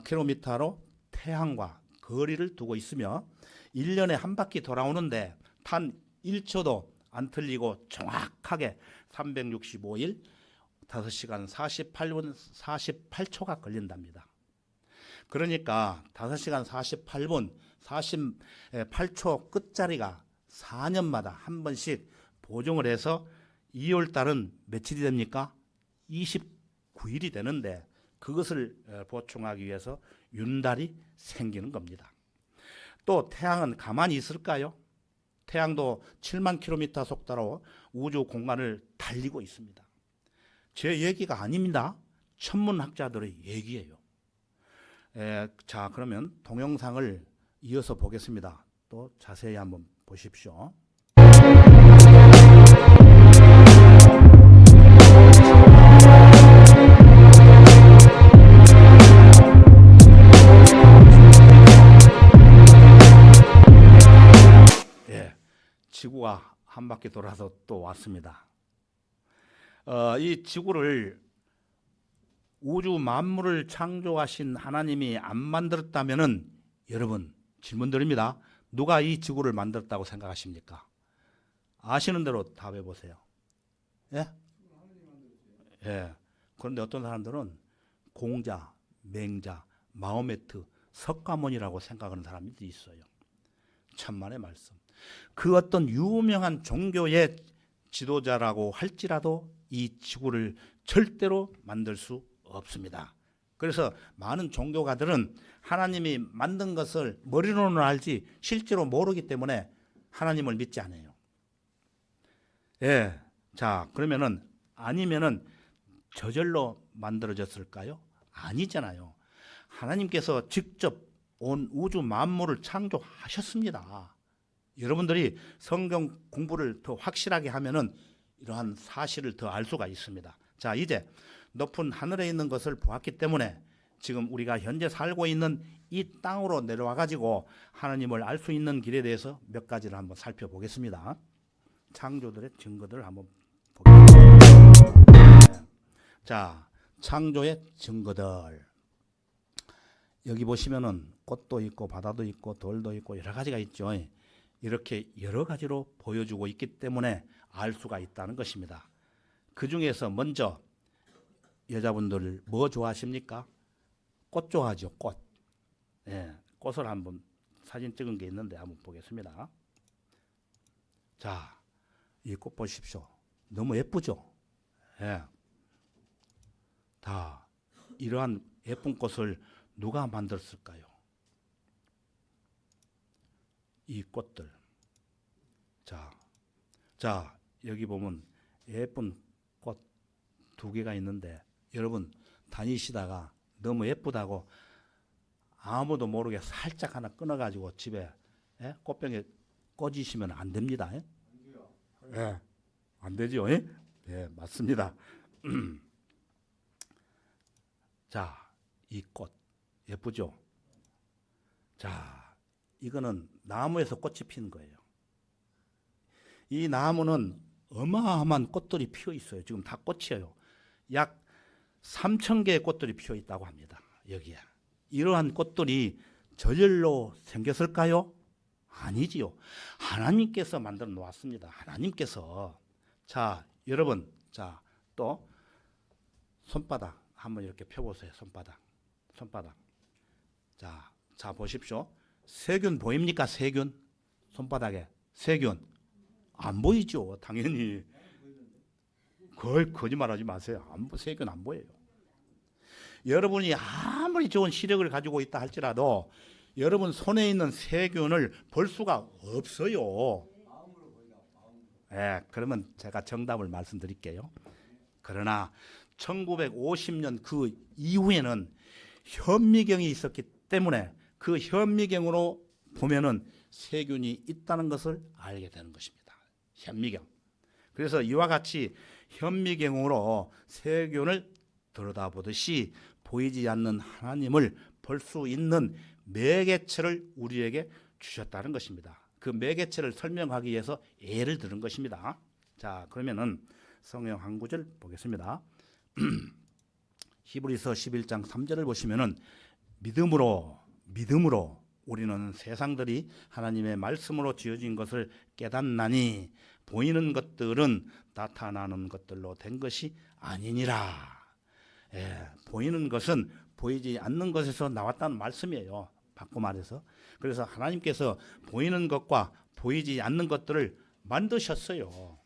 [SPEAKER 1] 킬로미터로 태양과 거리를 두고 있으며 1년에 한 바퀴 돌아오는데 단 1초도 안 틀리고 정확하게 365일 5시간 48분 48초가 걸린답니다. 그러니까 5시간 48분 48초 끝자리가 4년마다 한 번씩 보정을 해서 2월 달은 며칠이 됩니까? 29일이 되는데 그것을 보충하기 위해서 윤달이 생기는 겁니다. 또 태양은 가만히 있을까요? 태양도 7만 킬로미터 속도로 우주 공간을 달리고 있습니다. 제 얘기가 아닙니다. 천문학자들의 얘기예요. 자, 그러면 동영상을 이어서 보겠습니다. 또 자세히 한번 보십시오. 지구가 한 바퀴 돌아서 또 왔습니다. 이 지구를 우주 만물을 창조하신 하나님이 안 만들었다면은, 여러분 질문 드립니다. 누가 이 지구를 만들었다고 생각하십니까? 아시는 대로 답해 보세요. 예? 그런데 어떤 사람들은 공자, 맹자, 마호메트, 석가모니라고 생각하는 사람들이 있어요. 천만의 말씀. 그 어떤 유명한 종교의 지도자라고 할지라도 이 지구를 절대로 만들 수 없습니다. 그래서 많은 종교가들은 하나님이 만든 것을 머리로는 알지 실제로 모르기 때문에 하나님을 믿지 않아요. 자, 그러면은 아니면은 저절로 만들어졌을까요? 아니잖아요. 하나님께서 직접 온 우주 만물을 창조하셨습니다. 여러분들이 성경 공부를 더 확실하게 하면은 이러한 사실을 더 알 수가 있습니다. 자, 이제 높은 하늘에 있는 것을 보았기 때문에 지금 우리가 현재 살고 있는 이 땅으로 내려와 가지고 하나님을 알 수 있는 길에 대해서 몇 가지를 한번 살펴보겠습니다. 창조들의 증거들을 한번 보겠습니다. 자, 창조의 증거들. 여기 보시면은 꽃도 있고 바다도 있고 돌도 있고 여러 가지가 있죠. 이렇게 여러 가지로 보여주고 있기 때문에 알 수가 있다는 것입니다. 그 중에서 먼저 여자분들 뭐 좋아하십니까? 꽃 좋아하죠. 꽃. 예, 꽃을 한번 사진 찍은 게 있는데 한번 보겠습니다. 자, 이 꽃 보십시오. 너무 예쁘죠? 예. 다 이러한 예쁜 꽃을 누가 만들었을까요? 이 꽃들. 자, 여기 보면 예쁜 꽃 2개가 있는데 여러분 다니시다가 너무 예쁘다고 아무도 모르게 살짝 하나 끊어가지고 집에 꽃병에 꽂으시면 안 됩니다. 예, 안 되죠. 예, 맞습니다. 자, 이 꽃 예쁘죠? 자, 이거는 나무에서 꽃이 피는 거예요. 이 나무는 어마어마한 꽃들이 피어 있어요. 지금 다 꽃이에요. 약 3,000개의 꽃들이 피어 있다고 합니다. 여기에. 이러한 꽃들이 저절로 생겼을까요? 아니지요. 하나님께서 만들어 놓았습니다. 하나님께서. 자, 여러분, 자, 또 손바닥 한번 이렇게 펴보세요. 손바닥. 자, 보십시오. 세균 보입니까? 세균. 손바닥에 세균. 안 보이죠. 당연히. 거의 거짓말하지 마세요. 세균 안 보여요. 여러분이 아무리 좋은 시력을 가지고 있다 할지라도 여러분 손에 있는 세균을 볼 수가 없어요. 예, 그러면 제가 정답을 말씀드릴게요. 그러나 1950년 그 이후에는 현미경이 있었기 때문에 그 현미경으로 보면은 세균이 있다는 것을 알게 되는 것입니다. 현미경. 그래서 이와 같이 현미경으로 세균을 들여다보듯이 보이지 않는 하나님을 볼 수 있는 매개체를 우리에게 주셨다는 것입니다. 그 매개체를 설명하기 위해서 예를 들은 것입니다. 자, 그러면은 성경 한 구절 보겠습니다. 히브리서 11장 3절을 보시면은 믿음으로 우리는 세상들이 하나님의 말씀으로 지어진 것을 깨닫나니 보이는 것들은 나타나는 것들로 된 것이 아니니라. 예, 보이는 것은 보이지 않는 것에서 나왔다는 말씀이에요. 바꿔 말해서. 그래서 하나님께서 보이는 것과 보이지 않는 것들을 만드셨어요.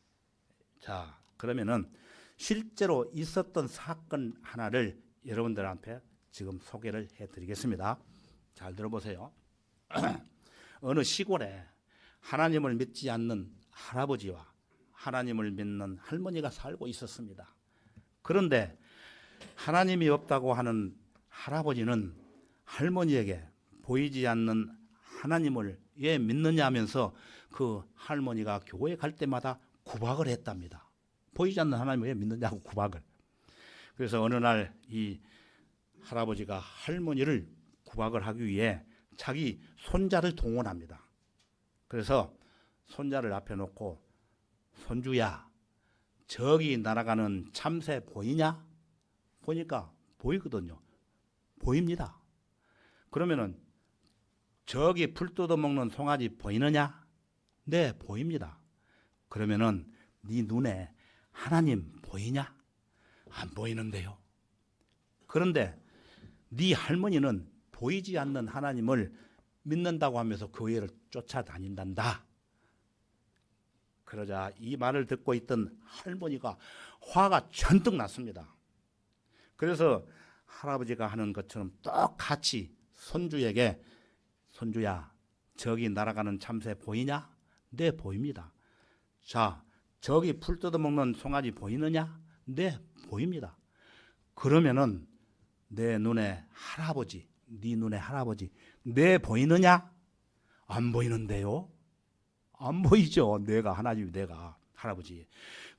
[SPEAKER 1] 자, 그러면은 실제로 있었던 사건 하나를 여러분들한테 지금 소개를 해드리겠습니다. 잘 들어보세요. 어느 시골에 하나님을 믿지 않는 할아버지와 하나님을 믿는 할머니가 살고 있었습니다. 그런데 하나님이 없다고 하는 할아버지는 할머니에게 보이지 않는 하나님을 왜 믿느냐 하면서 그 할머니가 교회에 갈 때마다 구박을 했답니다. 보이지 않는 하나님을 왜 믿느냐고 구박을. 그래서 어느 날 이 할아버지가 할머니를 구박을 하기 위해 자기 손자를 동원합니다. 그래서 손자를 앞에 놓고 손주야, 저기 날아가는 참새 보이냐? 보니까 보이거든요. 보입니다. 그러면은 저기 풀 뜯어먹는 송아지 보이느냐? 네, 보입니다. 그러면은 네 눈에 하나님 보이냐? 안 보이는데요. 그런데 네 할머니는 보이지 않는 하나님을 믿는다고 하면서 교회를 쫓아다닌단다. 그러자 이 말을 듣고 있던 할머니가 화가 잔뜩 났습니다. 그래서 할아버지가 하는 것처럼 똑같이 손주에게 손주야, 저기 날아가는 참새 보이냐? 네, 보입니다. 자, 저기 풀 뜯어먹는 송아지 보이느냐? 네, 보입니다. 그러면은 내 눈에 할아버지, 네 눈에 할아버지 내 보이느냐? 안 보이는데요. 안 보이죠. 내가 하나님, 내가 할아버지.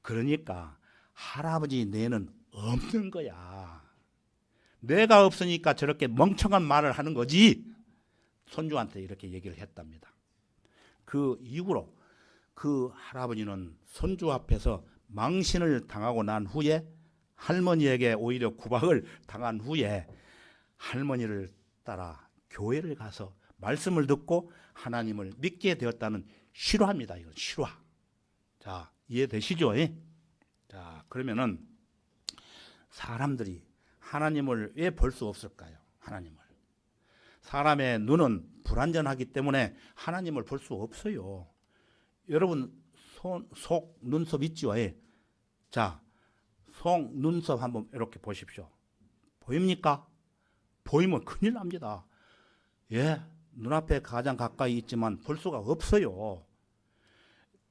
[SPEAKER 1] 그러니까 할아버지 내는 없는 거야. 내가 없으니까 저렇게 멍청한 말을 하는 거지. 손주한테 이렇게 얘기를 했답니다. 그 이후로 그 할아버지는 손주 앞에서 망신을 당하고 난 후에 할머니에게 오히려 구박을 당한 후에 할머니를 따라 교회를 가서 말씀을 듣고 하나님을 믿게 되었다는 실화입니다. 이건 실화. 자, 이해되시죠? 자, 그러면은 사람들이 하나님을 왜 볼 수 없을까요? 하나님을. 사람의 눈은 불완전하기 때문에 하나님을 볼 수 없어요. 여러분 속 눈썹 있죠? 자, 속 눈썹 한번 이렇게 보십시오. 보입니까? 보이면 큰일 납니다. 예, 눈앞에 가장 가까이 있지만 볼 수가 없어요.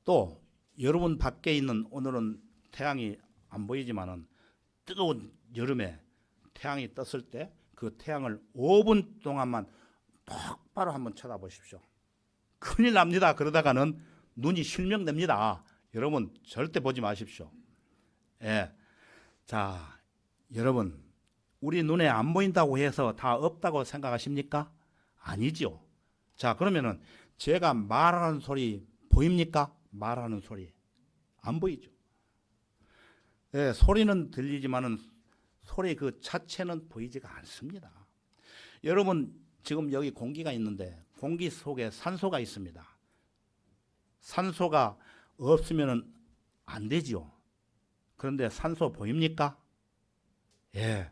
[SPEAKER 1] 또 여러분 밖에 있는, 오늘은 태양이 안 보이지만은 뜨거운 여름에 태양이 떴을 때 그 태양을 5분 동안만 똑바로 한번 쳐다보십시오. 큰일 납니다. 그러다가는 눈이 실명됩니다. 여러분 절대 보지 마십시오. 예. 자, 여러분 우리 눈에 안 보인다고 해서 다 없다고 생각하십니까? 아니죠. 자, 그러면은 제가 말하는 소리 보입니까? 말하는 소리 안 보이죠. 예, 소리는 들리지만은 소리 그 자체는 보이지가 않습니다. 여러분 지금 여기 공기가 있는데 공기 속에 산소가 있습니다. 산소가 없으면은 안 되지요. 그런데 산소 보입니까? 예,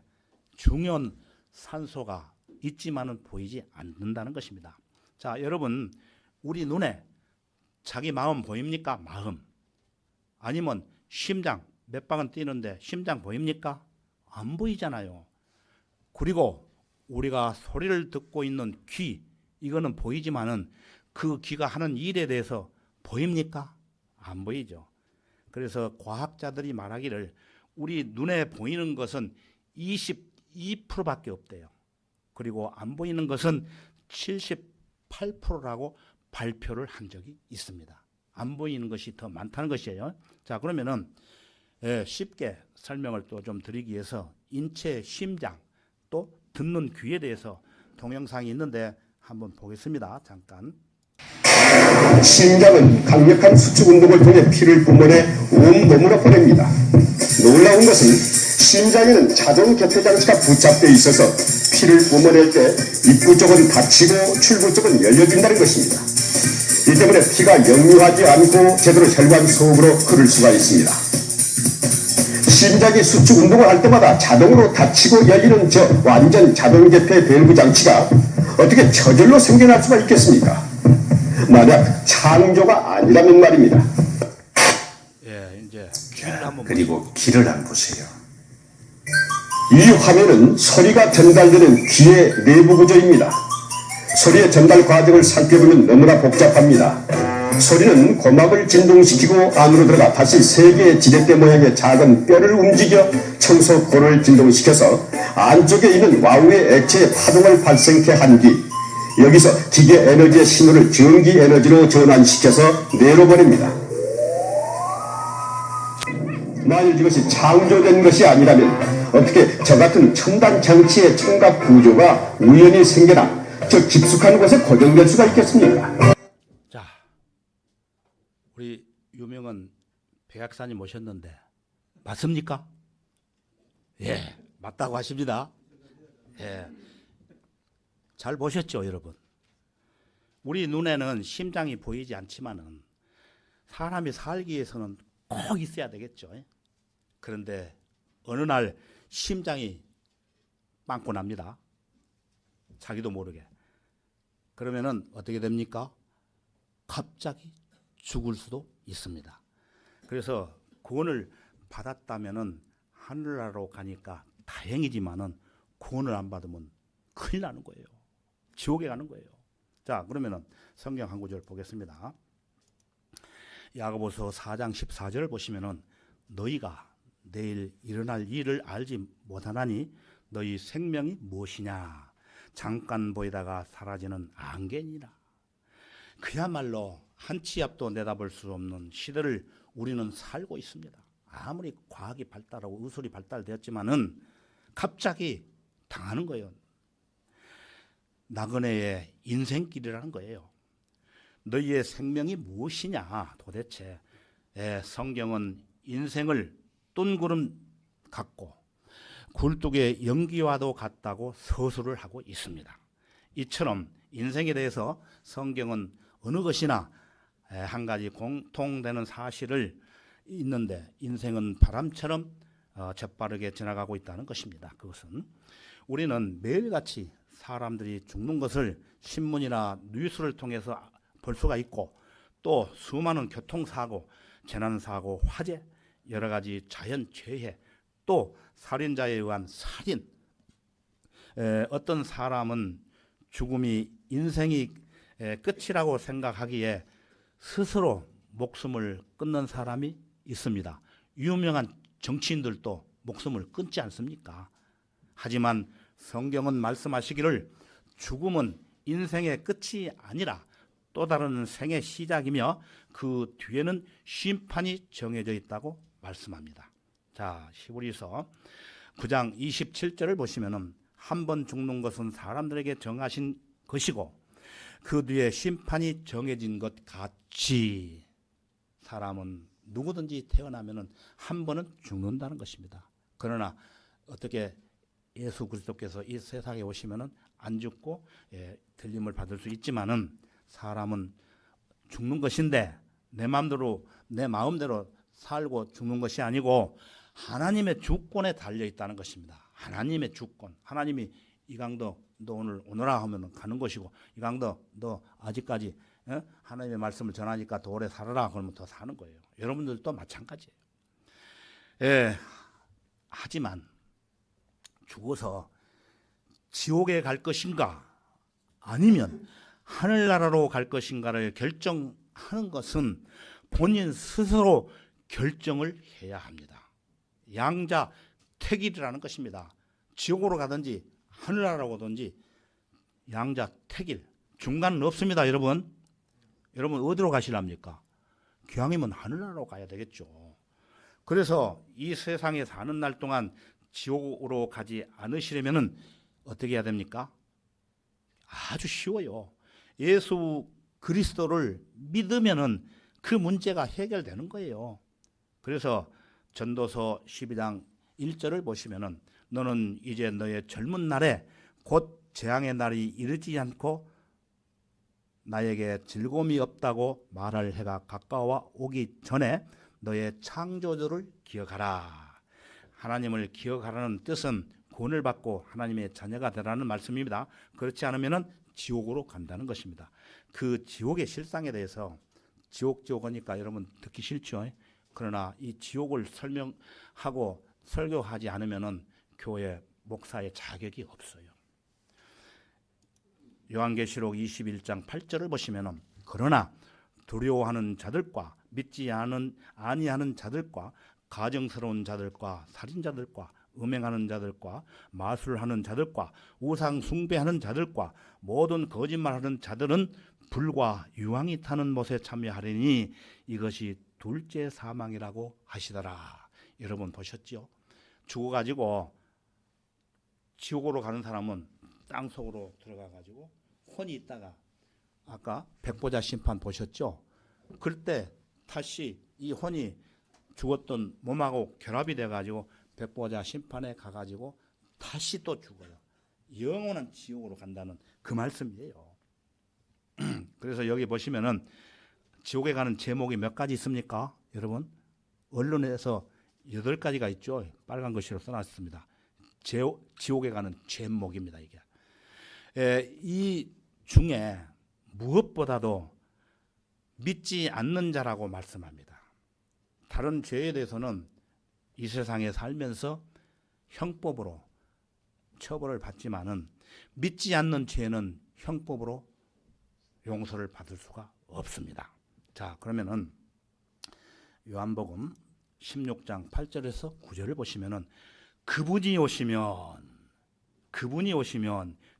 [SPEAKER 1] 중요한 산소가 있지만은 보이지 않는다는 것입니다. 자, 여러분 우리 눈에 자기 마음 보입니까? 마음. 아니면 심장 몇 방은 뛰는데 심장 보입니까? 안 보이잖아요. 그리고 우리가 소리를 듣고 있는 귀, 이거는 보이지만은 그 귀가 하는 일에 대해서 보입니까? 안 보이죠. 그래서 과학자들이 말하기를 우리 눈에 보이는 것은 22%밖에 없대요. 그리고 안 보이는 것은 78%라고 발표를 한 적이 있습니다. 안 보이는 것이 더 많다는 것이에요. 자, 그러면은 쉽게 설명을 또 좀 드리기 위해서 인체 심장 또 듣는 귀에 대해서 동영상이 있는데 한번 보겠습니다. 잠깐.
[SPEAKER 3] 심장은 강력한 수축 운동을 통해 피를 뿜어내 온몸으로 보냅니다. 놀라운 것은 심장에는 자동 개폐 장치가 부착되어 있어서 피를 뿜어낼 때 입구 쪽은 닫히고 출구 쪽은 열려진다는 것입니다. 이 때문에 피가 역류하지 않고 제대로 혈관 속으로 흐를 수가 있습니다. 심장이 수축 운동을 할 때마다 자동으로 닫히고 열리는 저 완전 자동 개폐 밸브 장치가 어떻게 저절로 생겨날 수가 있겠습니까? 만약 창조가 아니라면 말입니다.
[SPEAKER 1] 예, 이제 귀를 한번
[SPEAKER 4] 그리고 귀를 안 보세요.
[SPEAKER 3] 이 화면은 소리가 전달되는 귀의 내부 구조입니다. 소리의 전달 과정을 살펴보면 너무나 복잡합니다. 소리는 고막을 진동시키고 안으로 들어가 다시 세 개의 지렛대 모양의 작은 뼈를 움직여 청소골을 진동시켜서 안쪽에 있는 와우의 액체의 파동을 발생케 한 뒤 여기서 기계 에너지의 신호를 전기 에너지로 전환시켜서 뇌로 보냅니다. 만일 이것이 창조된 것이 아니라면 어떻게 저 같은 첨단 장치의 청각 구조가 우연히 생겨나 저 깊숙한 곳에 고정될 수가 있겠습니까?
[SPEAKER 1] 자, 우리 유명한 백악사님 모셨는데 맞습니까? 예, 맞다고 하십니다. 예, 잘 보셨죠, 여러분? 우리 눈에는 심장이 보이지 않지만은 사람이 살기 위해서는 꼭 있어야 되겠죠. 그런데 어느 날 심장이 빵꾸 납니다. 자기도 모르게. 그러면은 어떻게 됩니까? 갑자기 죽을 수도 있습니다. 그래서 구원을 받았다면은 하늘나라로 가니까 다행이지만은 구원을 안 받으면 큰일 나는 거예요. 지옥에 가는 거예요. 자, 그러면은 성경 한 구절 보겠습니다. 야고보서 4장 14절 보시면은 너희가 내일 일어날 일을 알지 못하나니 너희 생명이 무엇이냐? 잠깐 보이다가 사라지는 안개니라. 그야말로 한 치 앞도 내다볼 수 없는 시대를 우리는 살고 있습니다. 아무리 과학이 발달하고 의술이 발달되었지만은 갑자기 당하는 거예요. 나그네의 인생길이라는 거예요. 너희의 생명이 무엇이냐? 도대체 성경은 인생을 뜬구름 같고 굴뚝의 연기와도 같다고 서술을 하고 있습니다. 이처럼 인생에 대해서 성경은 어느 것이나 한 가지 공통되는 사실을 있는데 인생은 바람처럼 재빠르게 지나가고 있다는 것입니다. 그것은 우리는 매일같이 사람들이 죽는 것을 신문이나 뉴스를 통해서 볼 수가 있고 또 수많은 교통사고, 재난사고, 화재, 여러 가지 자연재해, 또 살인자에 의한 살인, 어떤 사람은 죽음이 인생이 끝이라고 생각하기에 스스로 목숨을 끊는 사람이 있습니다. 유명한 정치인들도 목숨을 끊지 않습니까? 하지만 성경은 말씀하시기를 죽음은 인생의 끝이 아니라 또 다른 생의 시작이며 그 뒤에는 심판이 정해져 있다고 말씀합니다. 자, 히브리서 9장 27절을 보시면은 한 번 죽는 것은 사람들에게 정하신 것이고 그 뒤에 심판이 정해진 것 같이 사람은 누구든지 태어나면은 한 번은 죽는다는 것입니다. 그러나 어떻게 예수 그리스도께서 이 세상에 오시면은 안 죽고 들림을 받을 수 있지만은 사람은 죽는 것인데 내 마음대로 살고 죽는 것이 아니고 하나님의 주권에 달려 있다는 것입니다. 하나님의 주권. 하나님이 이강도 너 오늘 오너라 하면 가는 것이고 이강도 너 아직까지 하나님의 말씀을 전하니까 더 오래 살아라 그러면 더 사는 거예요. 여러분들도 마찬가지예요. 하지만 죽어서 지옥에 갈 것인가 아니면 하늘나라로 갈 것인가를 결정하는 것은 본인 스스로 결정을 해야 합니다. 양자택일이라는 것입니다. 지옥으로 가든지 하늘나라로 가든지 양자택일, 중간은 없습니다. 여러분 어디로 가시랍니까? 기왕이면 하늘나라로 가야 되겠죠. 그래서 이 세상에 사는 날 동안 지옥으로 가지 않으시려면 어떻게 해야 됩니까? 아주 쉬워요. 예수 그리스도를 믿으면은 그 문제가 해결되는 거예요. 그래서 전도서 12장 1절을 보시면은 너는 이제 너의 젊은 날에 곧 재앙의 날이 이르지 않고 나에게 즐거움이 없다고 말할 해가 가까워 오기 전에 너의 창조주를 기억하라. 하나님을 기억하라는 뜻은 구원을 받고 하나님의 자녀가 되라는 말씀입니다. 그렇지 않으면은 지옥으로 간다는 것입니다. 그 지옥의 실상에 대해서 지옥하니까 여러분 듣기 싫죠. 그러나 이 지옥을 설명하고 설교하지 않으면은 교회 목사의 자격이 없어요. 요한계시록 21장 8절을 보시면은 그러나 두려워하는 자들과 믿지 아니하는 자들과 가증스러운 자들과 살인자들과 음행하는 자들과 마술하는 자들과 우상 숭배하는 자들과 모든 거짓말하는 자들은 불과 유황이 타는 못에 참여하리니 이것이 둘째 사망이라고 하시더라. 여러분 보셨죠? 죽어가지고 지옥으로 가는 사람은 땅속으로 들어가가지고 혼이 있다가 아까 백보자 심판 보셨죠? 그때 다시 이 혼이 죽었던 몸하고 결합이 돼가지고 백보자 심판에 가가지고 다시 또 죽어요. 영원한 지옥으로 간다는 그 말씀이에요. 그래서 여기 보시면은 지옥에 가는 제목이 몇 가지 있습니까? 여러분 언론에서 8가지가 있죠. 빨간 글씨로 써놨습니다. 지옥에 가는 제목입니다. 이게 이 중에 무엇보다도 믿지 않는 자라고 말씀합니다. 다른 죄에 대해서는 이 세상에 살면서 형법으로 처벌을 받지만은 믿지 않는 죄는 형법으로 용서를 받을 수가 없습니다. 자, 그러면은 요한복음 16장 8절에서 9절을 보시면은 그분이 오시면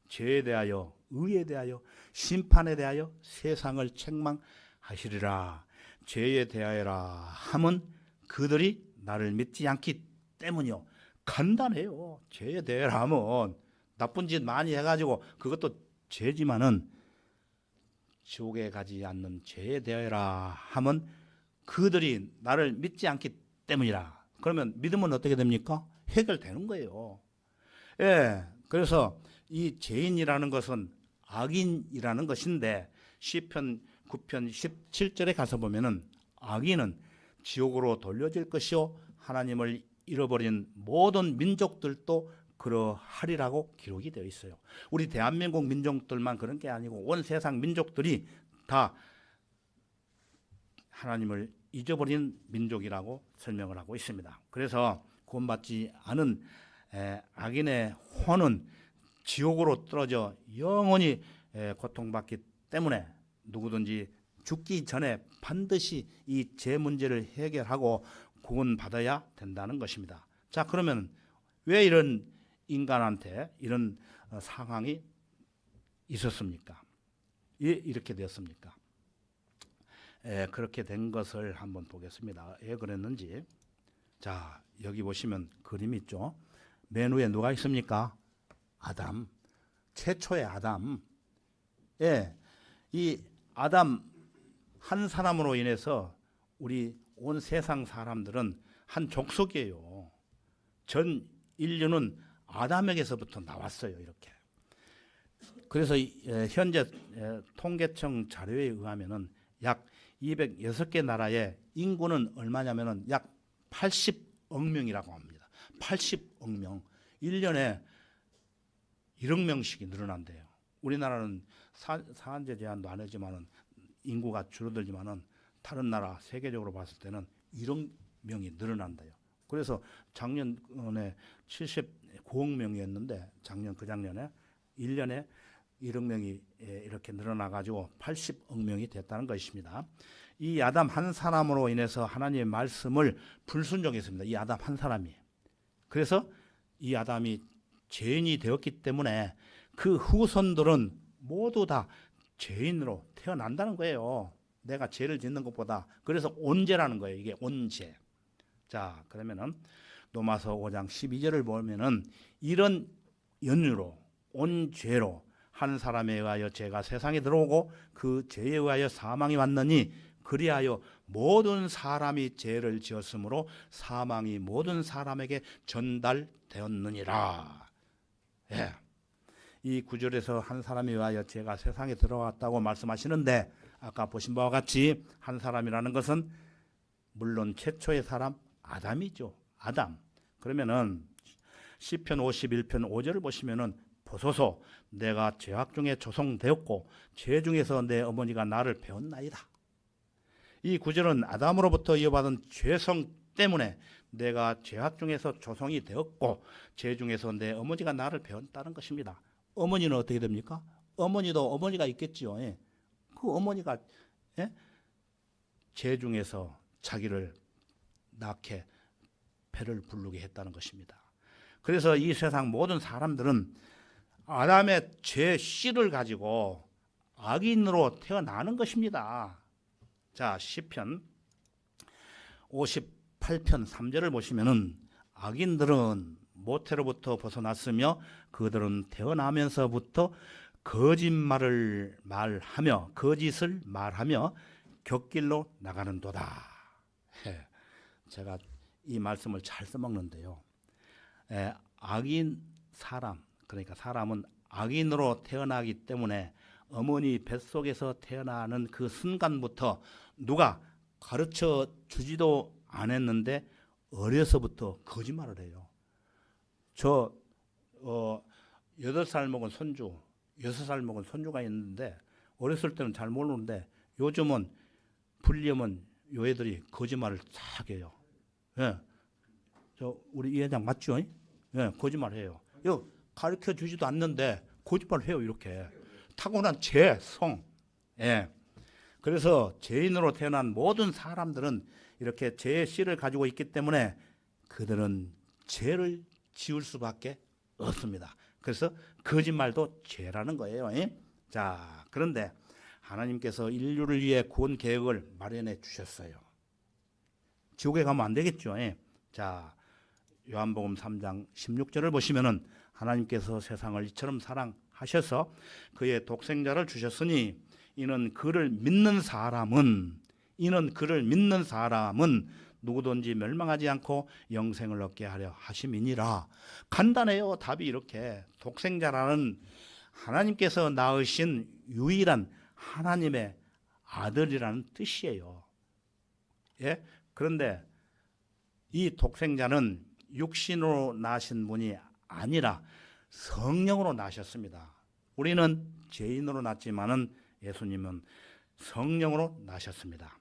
[SPEAKER 1] 죄에 대하여 의에 대하여 심판에 대하여 세상을 책망하시리라. 죄에 대하여라 함은 그들이 나를 믿지 않기 때문이요. 간단해요. 죄에 대하여라 함은 나쁜 짓 많이 해가지고 그것도 죄지만은 지옥에 가지 않는 죄에 대하여라 함은 그들이 나를 믿지 않기 때문이라. 그러면 믿으면 어떻게 됩니까? 해결되는 거예요. 예, 그래서 이 죄인이라는 것은 악인이라는 것인데 시편 9편 17절에 가서 보면은 악인은 지옥으로 돌려질 것이요 하나님을 잃어버린 모든 민족들도 그러하리라고 기록이 되어 있어요. 우리 대한민국 민족들만 그런 게 아니고 온 세상 민족들이 다 하나님을 잊어버린 민족이라고 설명을 하고 있습니다. 그래서 구원받지 않은 악인의 혼은 지옥으로 떨어져 영원히 고통받기 때문에 누구든지 죽기 전에 반드시 이 죄 문제를 해결하고 구원받아야 된다는 것입니다. 자, 그러면 왜 이런 인간한테 이런 상황이 있었습니까? 이렇게 되었습니까? 그렇게 된 것을 한번 보겠습니다. 왜 그랬는지. 자, 여기 보시면 그림 있죠. 맨 위에 누가 있습니까? 아담. 최초의 아담. 예, 이 아담 한 사람으로 인해서 우리 온 세상 사람들은 한 족속이에요. 전 인류는 아담에게서부터 나왔어요. 이렇게. 그래서 현재 통계청 자료에 의하면은 약 206개 나라의 인구는 얼마냐면은 약 80억 명이라고 합니다. 80억 명. 1년에 1억 명씩이 늘어난대요. 우리나라는 사한제 제한도 안 하지만은 인구가 줄어들지만은 다른 나라 세계적으로 봤을 때는 1억 명이 늘어난대요. 그래서 작년에 79억 명이었는데 그작년에 1년에 1억 명이 이렇게 늘어나가지고 80억 명이 됐다는 것입니다. 이 아담 한 사람으로 인해서 하나님의 말씀을 불순종했습니다. 이 아담 한 사람이. 그래서 이 아담이 죄인이 되었기 때문에 그 후손들은 모두 다 죄인으로 태어난다는 거예요. 내가 죄를 짓는 것보다. 그래서 온죄라는 거예요. 이게 온죄. 자, 그러면은 로마서 5장 12절을 보면은 이런 연유로 온죄로 한 사람에 의하여 죄가 세상에 들어오고 그 죄에 의하여 사망이 왔느니 그리하여 모든 사람이 죄를 지었으므로 사망이 모든 사람에게 전달되었느니라. 예. 이 구절에서 한 사람에 의하여 죄가 세상에 들어왔다고 말씀하시는데 아까 보신 바와 같이 한 사람이라는 것은 물론 최초의 사람 아담이죠. 아담. 그러면은 시편 51편 5절을 보시면은 보소서 내가 죄악 중에 조성되었고 죄 중에서 내 어머니가 나를 배웠나이다. 이 구절은 아담으로부터 이어받은 죄성 때문에 내가 죄악 중에서 조성이 되었고 죄 중에서 내 어머니가 나를 배웠다는 것입니다. 어머니는 어떻게 됩니까? 어머니도 어머니가 있겠지요. 예. 그 어머니가 죄 중에서 자기를 낳게 배를 부르게 했다는 것입니다. 그래서 이 세상 모든 사람들은 아담의 죄 씨를 가지고 악인으로 태어나는 것입니다. 자, 시편 58편 3절을 보시면은 악인들은 모태로부터 벗어났으며 그들은 태어나면서부터 거짓을 말하며 곁길로 나가는도다. 제가 이 말씀을 잘 써먹는데요. 악인 사람, 그러니까 사람은 악인으로 태어나기 때문에 어머니 뱃속에서 태어나는 그 순간부터 누가 가르쳐 주지도 않았는데 어려서부터 거짓말을 해요. 저 8살 먹은 손주, 6살 먹은 손주가 있는데 어렸을 때는 잘 모르는데 요즘은 불리하면 요 애들이 거짓말을 싹 해요. 예. 저 우리 이 회장 맞죠? 예, 거짓말해요. 이거 가르쳐 주지도 않는데 거짓말을 해요. 이렇게 타고난 죄성. 예. 그래서 죄인으로 태어난 모든 사람들은 이렇게 죄의 씨를 가지고 있기 때문에 그들은 죄를 지을 수밖에 없습니다. 그래서 거짓말도 죄라는 거예요. 자, 그런데 하나님께서 인류를 위해 구원 계획을 마련해 주셨어요. 지옥에 가면 안 되겠죠. 자, 요한복음 3장 16절을 보시면은 하나님께서 세상을 이처럼 사랑하셔서 그의 독생자를 주셨으니 이는 그를 믿는 사람은 누구든지 멸망하지 않고 영생을 얻게 하려 하심이니라. 간단해요. 답이 이렇게 독생자라는 하나님께서 낳으신 유일한 하나님의 아들이라는 뜻이에요. 예? 그런데 이 독생자는 육신으로 나신 분이 아니라 성령으로 나셨습니다. 우리는 죄인으로 났지만은 예수님은 성령으로 나셨습니다.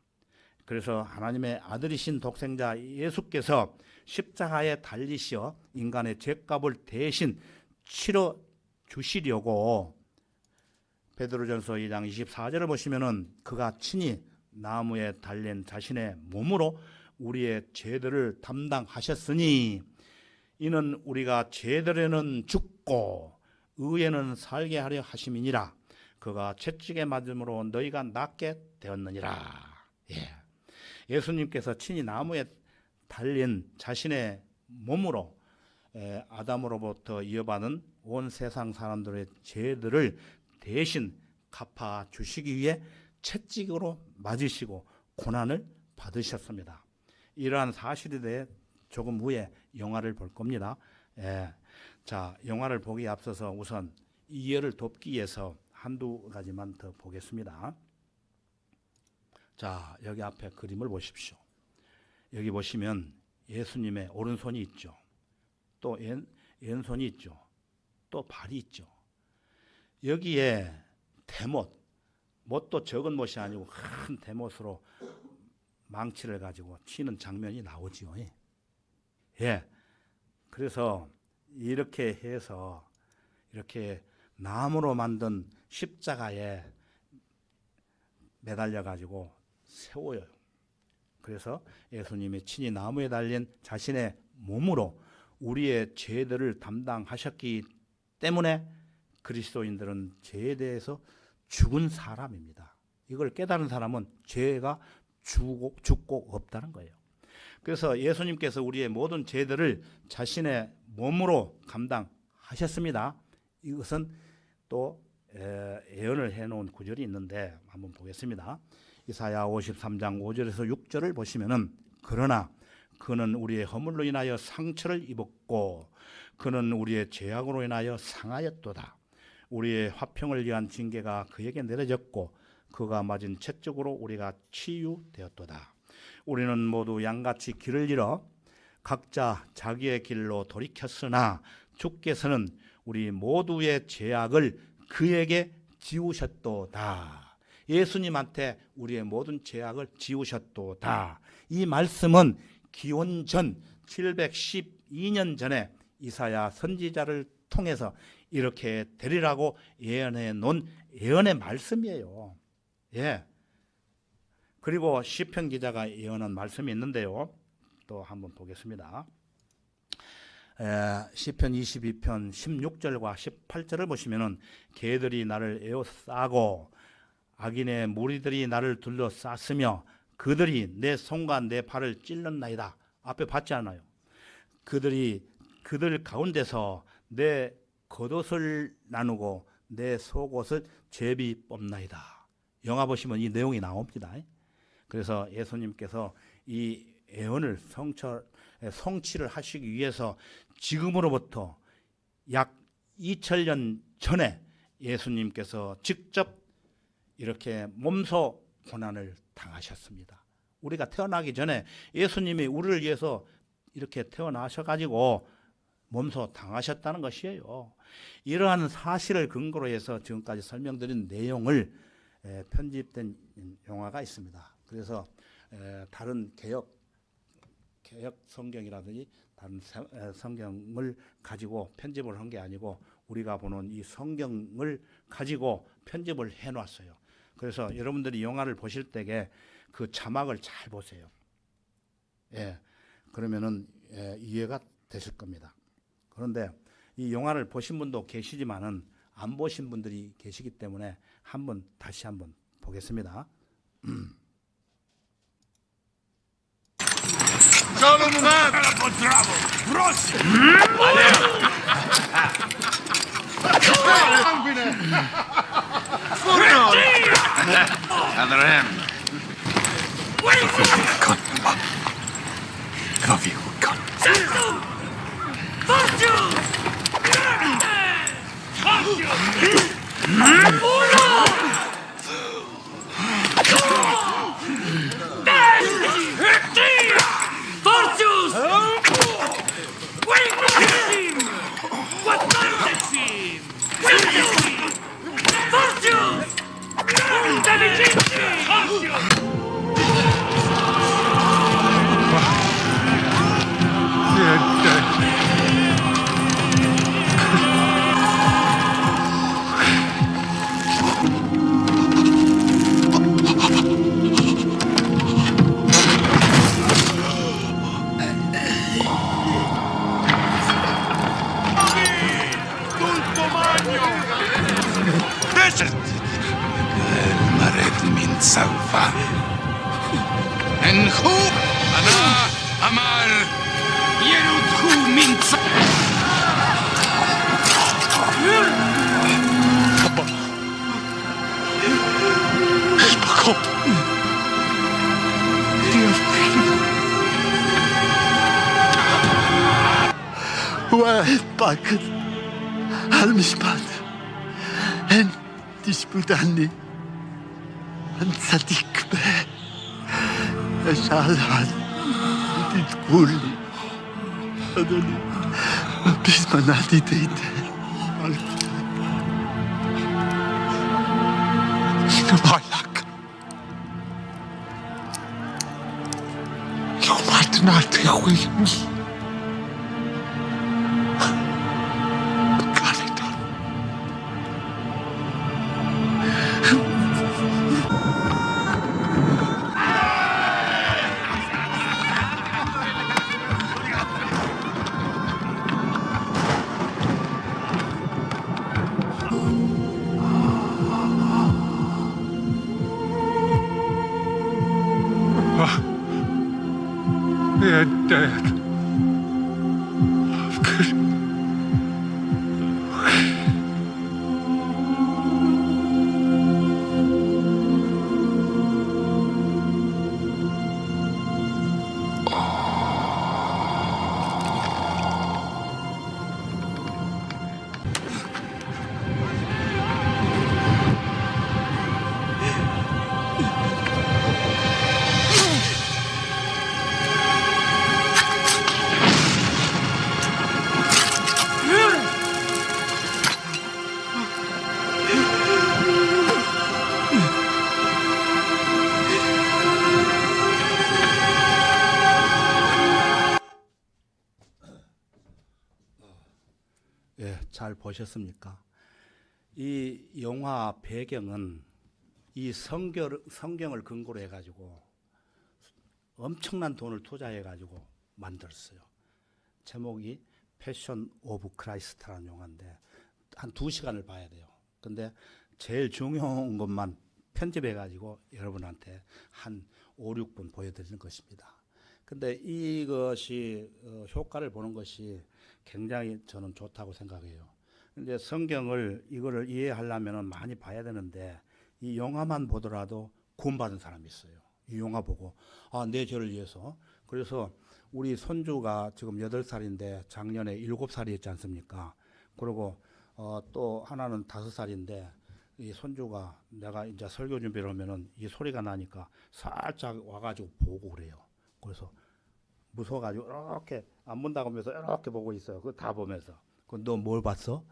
[SPEAKER 1] 그래서 하나님의 아들이신 독생자 예수께서 십자가에 달리시어 인간의 죄값을 대신 치러 주시려고 베드로전서 2장 24절을 보시면은 그가 친히 나무에 달린 자신의 몸으로 우리의 죄들을 담당하셨으니 이는 우리가 죄들에는 죽고 의에는 살게 하려 하심이니라. 그가 채찍에 맞음으로 너희가 낫게 되었느니라. 예수님께서 친히 나무에 달린 자신의 몸으로 아담으로부터 이어받은 온 세상 사람들의 죄들을 대신 갚아 주시기 위해 채찍으로 맞으시고 고난을 받으셨습니다. 이러한 사실에 대해 조금 후에 영화를 볼 겁니다. 자, 영화를 보기에 앞서서 우선 이해를 돕기 위해서 한두 가지만 더 보겠습니다. 자, 여기 앞에 그림을 보십시오. 여기 보시면 예수님의 오른손이 있죠. 또 왼손이 있죠. 또 발이 있죠. 여기에 못도 적은 못이 아니고 큰 대못으로 망치를 가지고 치는 장면이 나오지요. 그래서 이렇게 해서 이렇게 나무로 만든 십자가에 매달려 가지고 세워요. 그래서 예수님이 친히 나무에 달린 자신의 몸으로 우리의 죄들을 담당하셨기 때문에 그리스도인들은 죄에 대해서 죽은 사람입니다. 이걸 깨달은 사람은 죄가 죽고 없다는 거예요. 그래서 예수님께서 우리의 모든 죄들을 자신의 몸으로 감당하셨습니다. 이것은 또 예언을 해놓은 구절이 있는데 한번 보겠습니다. 이사야 53장 5절에서 6절을 보시면은 그러나 그는 우리의 허물로 인하여 상처를 입었고 그는 우리의 죄악으로 인하여 상하였도다. 우리의 화평을 위한 징계가 그에게 내려졌고 그가 맞은 채찍으로 우리가 치유되었도다. 우리는 모두 양같이 길을 잃어 각자 자기의 길로 돌이켰으나 주께서는 우리 모두의 죄악을 그에게 지우셨도다. 예수님한테 우리의 모든 죄악을 지우셨도다. 이 말씀은 기원전 712년 전에 이사야 선지자를 통해서 이렇게 되리라고 예언해 놓은 예언의 말씀이에요. 그리고 시편 기자가 예언한 말씀이 있는데요. 또 한번 보겠습니다. 시편 22편 16절과 18절을 보시면은 개들이 나를 에워싸고 악인의 무리들이 나를 둘러쌌으며 그들이 내 손과 내 발을 찔렀나이다. 앞에 봤지 않아요? 그들 가운데서 내 겉옷을 나누고 내 속옷을 제비 뽑나이다. 영화 보시면 이 내용이 나옵니다. 그래서 예수님께서 이 예언을 성취를 하시기 위해서 지금으로부터 약 2000년 전에 예수님께서 직접 이렇게 몸소 고난을 당하셨습니다. 우리가 태어나기 전에 예수님이 우리를 위해서 이렇게 태어나셔가지고 몸소 당하셨다는 것이에요. 이러한 사실을 근거로 해서 지금까지 설명드린 내용을 편집된 영화가 있습니다. 그래서 다른 개혁 성경이라든지 다른 성경을 가지고 편집을 한 게 아니고 우리가 보는 이 성경을 가지고 편집을 해놨어요. 그래서 여러분들이 영화를 보실 때에 그 자막을 잘 보세요. 예, 그러면은 이해가 되실 겁니다. 그런데 이 영화를 보신 분도 계시지만은 안 보신 분들이 계시기 때문에 다시 한번 보겠습니다.
[SPEAKER 4] المرض من سوف انخو انا امر يردخو من
[SPEAKER 5] واحد باكر هالمشبان انت تشبد عني انت صديق به اشعل عن انت تقول لي هذولي بيسمع نادي تيتا شنو بالك لو ما تنادي خويي يا داد
[SPEAKER 1] 예, 잘 보셨습니까? 이 영화 배경은 이 성경을 근거로 해가지고 엄청난 돈을 투자해가지고 만들었어요. 제목이 패션 오브 크라이스트라는 영화인데 한 2시간을 봐야 돼요. 근데 제일 중요한 것만 편집해가지고 여러분한테 한 5, 6분 보여드리는 것입니다. 근데 이것이 효과를 보는 것이 굉장히 저는 좋다고 생각해요. 근데 성경을 이거를 이해하려면 많이 봐야 되는데 이 영화만 보더라도 구원받은 사람이 있어요. 이 영화 보고 내 죄를 위해서. 그래서 우리 손주가 지금 8살인데 작년에 7살이었지 않습니까? 그리고 또 하나는 5살인데 이 손주가 내가 이제 설교 준비를 하면은 이 소리가 나니까 살짝 와가지고 보고 그래요. 그래서 무서워가지고 이렇게 안 본다고 하면서 이렇게 보고 있어요. 그거 다 보면서. 너 뭘 봤어?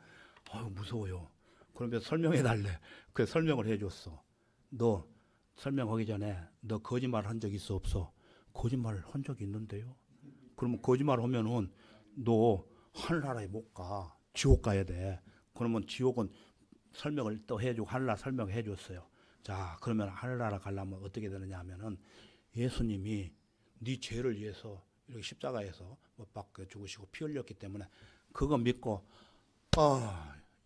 [SPEAKER 1] 무서워요. 그러면 설명해 달래. 그 설명을 해줬어. 너 설명하기 전에 너 거짓말 한 적 있어 없어? 거짓말 한 적이 있는데요. 그러면 거짓말 하면은 너 하늘나라에 못 가. 지옥 가야 돼. 그러면 지옥은 설명을 또 해주고 하늘나라 설명해 줬어요. 자, 그러면 하늘나라 가려면 어떻게 되느냐 하면은 예수님이 네 죄를 위해서 이렇게 십자가에서 못 박혀 죽으시고 피 흘렸기 때문에 그거 믿고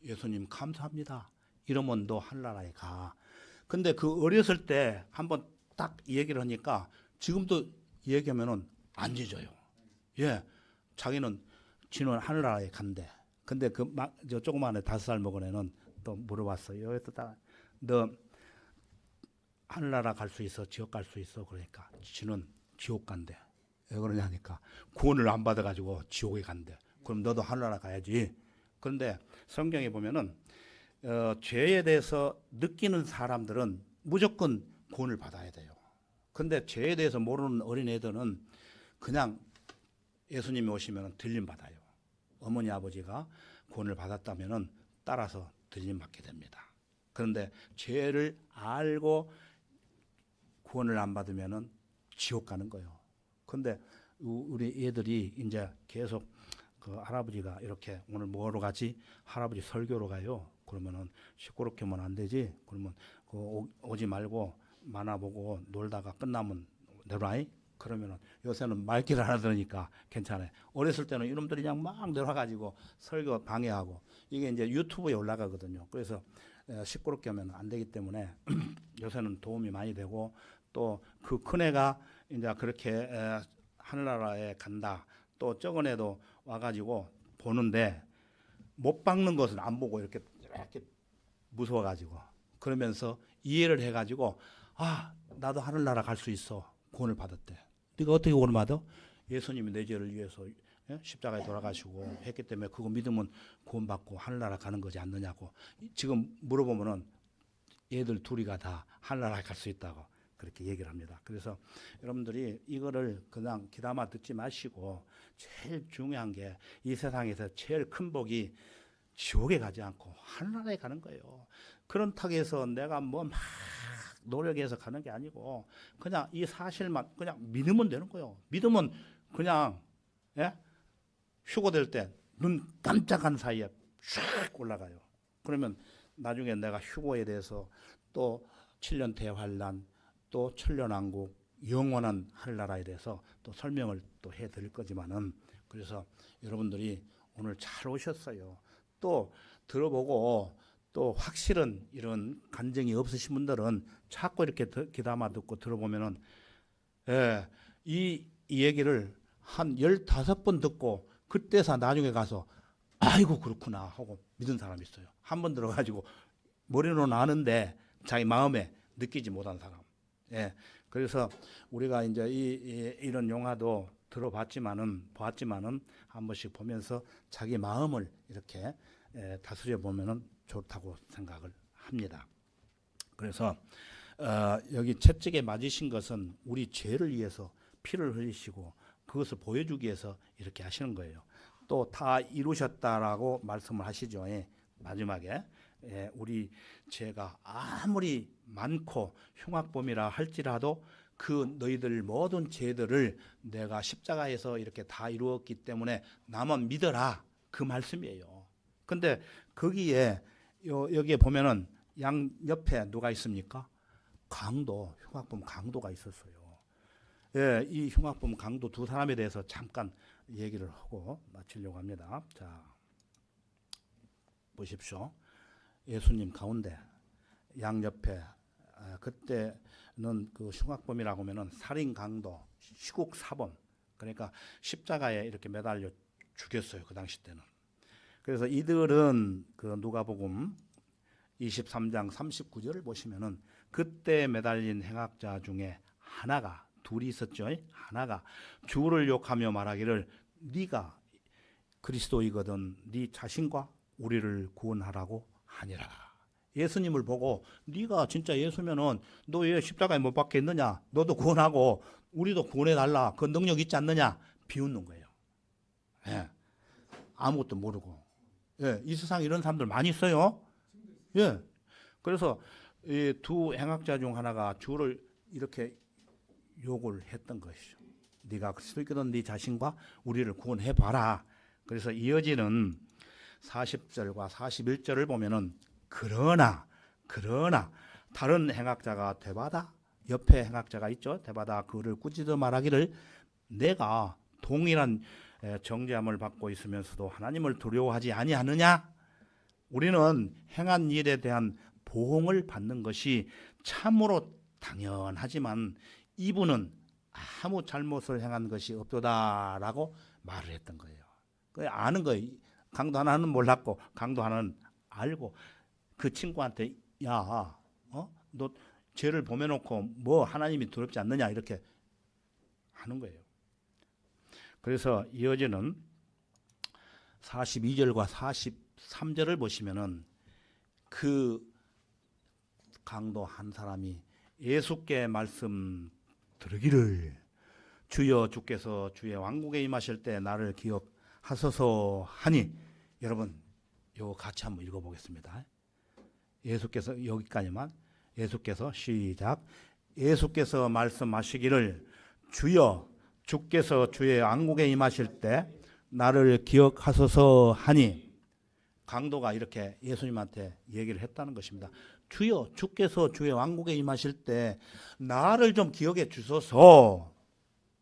[SPEAKER 1] 예수님 감사합니다. 이러면 너 하늘나라에 가. 근데 그 어렸을 때 한번 딱 얘기를 하니까 지금도 얘기하면은 안 짖어요. 예, 자기는 지는 하늘나라에 간대. 근데 저 조그마한 애 5살 먹은 애는 또 물어봤어요. 너 하늘나라 갈 수 있어? 지옥 갈 수 있어? 그러니까 지는 지옥 간대. 왜 그러냐니까 구원을 안 받아가지고 지옥에 간대. 그럼 너도 하늘나라 가야지. 그런데 성경에 보면은 죄에 대해서 느끼는 사람들은 무조건 구원을 받아야 돼요. 근데 죄에 대해서 모르는 어린애들은 그냥 예수님이 오시면 들림 받아요. 어머니 아버지가 구원을 받았다면은 따라서 들림 받게 됩니다. 그런데 죄를 알고 구원을 안 받으면은 지옥 가는 거예요. 근데 우리 애들이 이제 계속 그 할아버지가 이렇게 오늘 뭐하러 가지? 할아버지 설교로 가요. 그러면은 시끄럽게 하면 안 되지. 그러면 오지 말고 만화 보고 놀다가 끝나면 내려와이. 그러면은 요새는 말귀를 알아들으니까 괜찮아요. 어렸을 때는 이놈들이 그냥 막 내려와가지고 설교 방해하고 이게 이제 유튜브에 올라가거든요. 그래서 시끄럽게 하면 안 되기 때문에 요새는 도움이 많이 되고 또 그 큰애가 이제 그렇게 하늘나라에 간다. 또 적은 애도 와가지고 보는데 못 박는 것은 안 보고 이렇게 무서워가지고 그러면서 이해를 해가지고 나도 하늘나라 갈 수 있어. 구원을 받았대. 네가 어떻게 구원을 받아? 예수님이 내 죄를 위해서 십자가에 돌아가시고 했기 때문에 그거 믿으면 구원받고 하늘나라 가는 거지 않느냐고. 지금 물어보면은 얘들 둘이가 다 하늘나라 갈 수 있다고 그렇게 얘기를 합니다. 그래서 여러분들이 이거를 그냥 귀담아 듣지 마시고 제일 중요한 게 이 세상에서 제일 큰 복이 지옥에 가지 않고 하늘나라에 가는 거예요. 그렇다고 해서 내가 뭐 막 노력해서 가는 게 아니고 그냥 이 사실만 그냥 믿으면 되는 거예요. 믿으면 그냥 휴고될 때 눈 깜짝한 사이에 쫙 올라가요. 그러면 나중에 내가 휴고에 대해서 또 7년 대환란 또 천년왕국 영원한 하늘나라에 대해서 또 설명을 또 해드릴 거지만은 그래서 여러분들이 오늘 잘 오셨어요. 또 들어보고 또 확실한 이런 간증이 없으신 분들은 자꾸 이렇게 귀담아 듣고 들어보면은 이 얘기를 한 15번 듣고 그때서 나중에 가서 아이고 그렇구나 하고 믿은 사람이 있어요. 한 번 들어가지고 머리로는 아는데 자기 마음에 느끼지 못한 사람. 그래서 우리가 이제 이런 영화도 보았지만은 한 번씩 보면서 자기 마음을 이렇게 다스려 보면은 좋다고 생각을 합니다. 그래서 여기 채찍에 맞으신 것은 우리 죄를 위해서 피를 흘리시고 그것을 보여주기 위해서 이렇게 하시는 거예요. 또 다 이루셨다라고 말씀을 하시죠. 마지막에 우리 죄가 아무리 많고 흉악범이라 할지라도 그 너희들 모든 죄들을 내가 십자가에서 이렇게 다 이루었기 때문에 나만 믿어라 그 말씀이에요. 근데 거기에 여기에 보면은 양 옆에 누가 있습니까? 흉악범 강도가 있었어요. 이 흉악범 강도 두 사람에 대해서 잠깐 얘기를 하고 마치려고 합니다. 자, 보십시오. 예수님 가운데 양옆에 그때는 그 흉악범이라고 하면은 살인 강도, 시국 사범 그러니까 십자가에 이렇게 매달려 죽였어요. 그 당시 때는. 그래서 이들은 그 누가복음 23장 39절을 보시면은 그때 매달린 행악자 중에 하나가 둘이 있었죠. 하나가 주를 욕하며 말하기를 네가 그리스도이거든 네 자신과 우리를 구원하라고 하니라. 예수님을 보고 네가 진짜 예수면은 너 왜 십자가에 못 박혔느냐? 너도 구원하고 우리도 구원해 달라. 그 능력 있지 않느냐? 비웃는 거예요. 아무것도 모르고. 이 세상에 이런 사람들 많이 있어요. 그래서 이 두 행악자 중 하나가 주를 이렇게 욕을 했던 것이죠. 네가 그리스도이거든 네 자신과 우리를 구원해 봐라. 그래서 이어지는 40절과 41절을 보면은 그러나 다른 행악자가 되바다 옆에 행악자가 있죠. 되바다 그를 꾸짖어 말하기를 내가 동일한 정죄함을 받고 있으면서도 하나님을 두려워하지 아니하느냐? 우리는 행한 일에 대한 보응을 받는 것이 참으로 당연하지만 이분은 아무 잘못을 행한 것이 없도다라고 말을 했던 거예요. 그 아는 거예요. 강도 하나는 몰랐고 강도 하나는 알고 그 친구한테 야, 너 죄를 범해놓고 뭐 하나님이 두렵지 않느냐 이렇게 하는 거예요. 그래서 이어지는 42절과 43절을 보시면은 그 강도 한 사람이 예수께 말씀 들으기를 주여 주께서 주의 왕국에 임하실 때 나를 기억하소서 하니 여러분 이거 같이 한번 읽어보겠습니다. 예수께서 여기까지만 예수께서 시작 예수께서 말씀하시기를 주여 주께서 주의 왕국에 임하실 때 나를 기억하소서 하니 강도가 이렇게 예수님한테 얘기를 했다는 것입니다. 주여 주께서 주의 왕국에 임하실 때 나를 좀 기억해 주소서.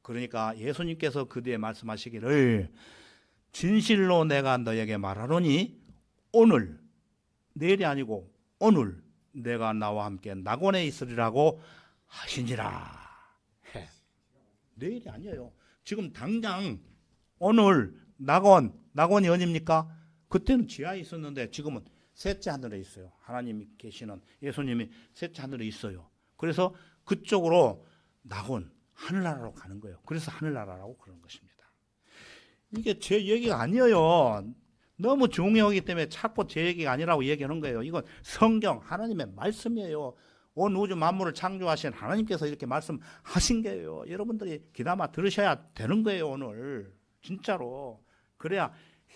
[SPEAKER 1] 그러니까 예수님께서 그 뒤에 말씀하시기를 진실로 내가 너에게 말하노니 오늘 내일이 아니고 오늘 내가 나와 함께 낙원에 있으리라고 하시니라. 내일이 아니에요. 지금 당장 오늘 낙원이 어딥니까? 그때는 지하에 있었는데 지금은 셋째 하늘에 있어요. 하나님이 계시는 예수님이 셋째 하늘에 있어요. 그래서 그쪽으로 낙원 하늘나라로 가는 거예요. 그래서 하늘나라라고 그러는 것입니다. 이게 제 얘기가 아니에요. 너무 중요하기 때문에 자꾸 제 얘기가 아니라고 얘기하는 거예요. 이건 성경 하나님의 말씀이에요. 온 우주 만물을 창조하신 하나님께서 이렇게 말씀하신 거예요. 여러분들이 귀담아 들으셔야 되는 거예요. 오늘 진짜로 그래야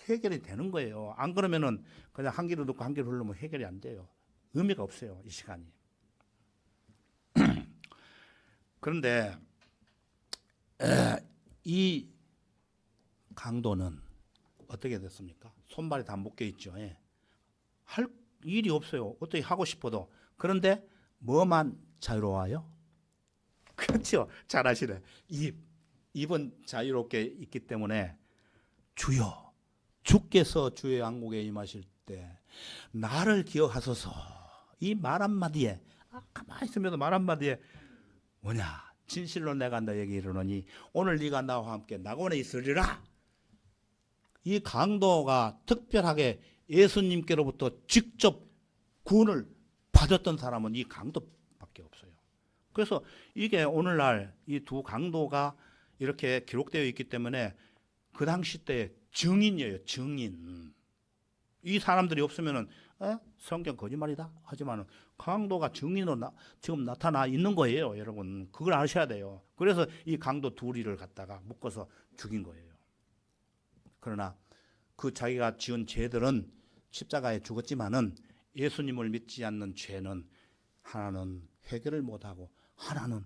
[SPEAKER 1] 해결이 되는 거예요. 안 그러면은 그냥 한 귀로 듣고 한 귀로 흘러면 해결이 안 돼요. 의미가 없어요. 이 시간이. 그런데 이 강도는 어떻게 됐습니까? 손발이 다 묶여 있죠. 예. 할 일이 없어요. 어떻게 하고 싶어도. 그런데 뭐만 자유로워요? 그렇죠. 잘하시네. 입은 자유롭게 있기 때문에 주여 주께서 주의 왕국에 임하실 때 나를 기억하소서. 이 말 한마디에 가만히 있으면서 말 한마디에 뭐냐? 진실로 내가 너에게 이르노니 오늘 네가 나와 함께 낙원에 있으리라. 이 강도가 특별하게 예수님께로부터 직접 구원을 받았던 사람은 이 강도밖에 없어요. 그래서 이게 오늘날 이 두 강도가 이렇게 기록되어 있기 때문에 그 당시 때 증인이에요. 증인. 이 사람들이 없으면은 성경 거짓말이다 하지만 강도가 증인으로 지금 나타나 있는 거예요. 여러분 그걸 아셔야 돼요. 그래서 이 강도 둘이를 갖다가 묶어서 죽인 거예요. 그러나 그 자기가 지은 죄들은 십자가에 죽었지만은 예수님을 믿지 않는 죄는 하나는 해결을 못하고 하나는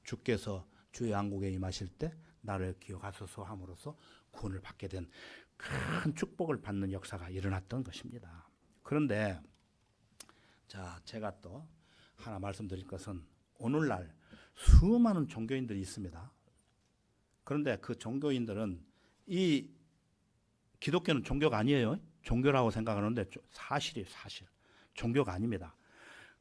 [SPEAKER 1] 주께서 주의 왕국에 임하실 때 나를 기억하소서 함으로써 구원을 받게 된 큰 축복을 받는 역사가 일어났던 것입니다. 그런데 자 제가 또 하나 말씀드릴 것은 오늘날 수많은 종교인들이 있습니다. 그런데 그 종교인들은 이 기독교는 종교가 아니에요. 종교라고 생각하는데 사실이에요. 사실. 종교가 아닙니다.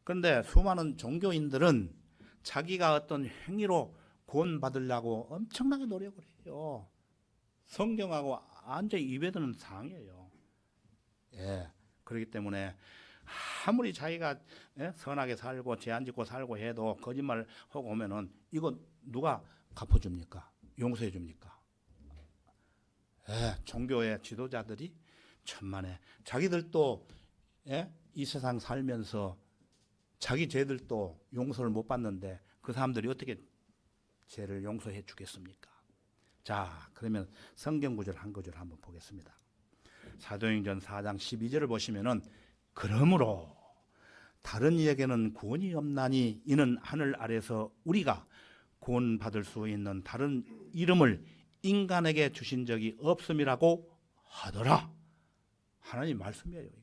[SPEAKER 1] 그런데 수많은 종교인들은 자기가 어떤 행위로 구원받으려고 엄청나게 노력을 해요. 성경하고 완전히 입에드는 상황이에요. 예. 그렇기 때문에 아무리 자기가 선하게 살고 죄 안 짓고 살고 해도 거짓말 하고 오면은 이거 누가 갚아줍니까? 용서해 줍니까? 예, 종교의 지도자들이 천만에 자기들도 이 세상 살면서 자기 죄들도 용서를 못 받는데 그 사람들이 어떻게 죄를 용서해 주겠습니까? 자, 그러면 성경 구절 한 구절 한번 보겠습니다. 사도행전 4장 12절을 보시면은 그러므로 다른 이에게는 구원이 없나니 이는 하늘 아래서 우리가 구원받을 수 있는 다른 이름을 인간에게 주신 적이 없음이라고 하더라. 하나님 말씀이에요. 이게.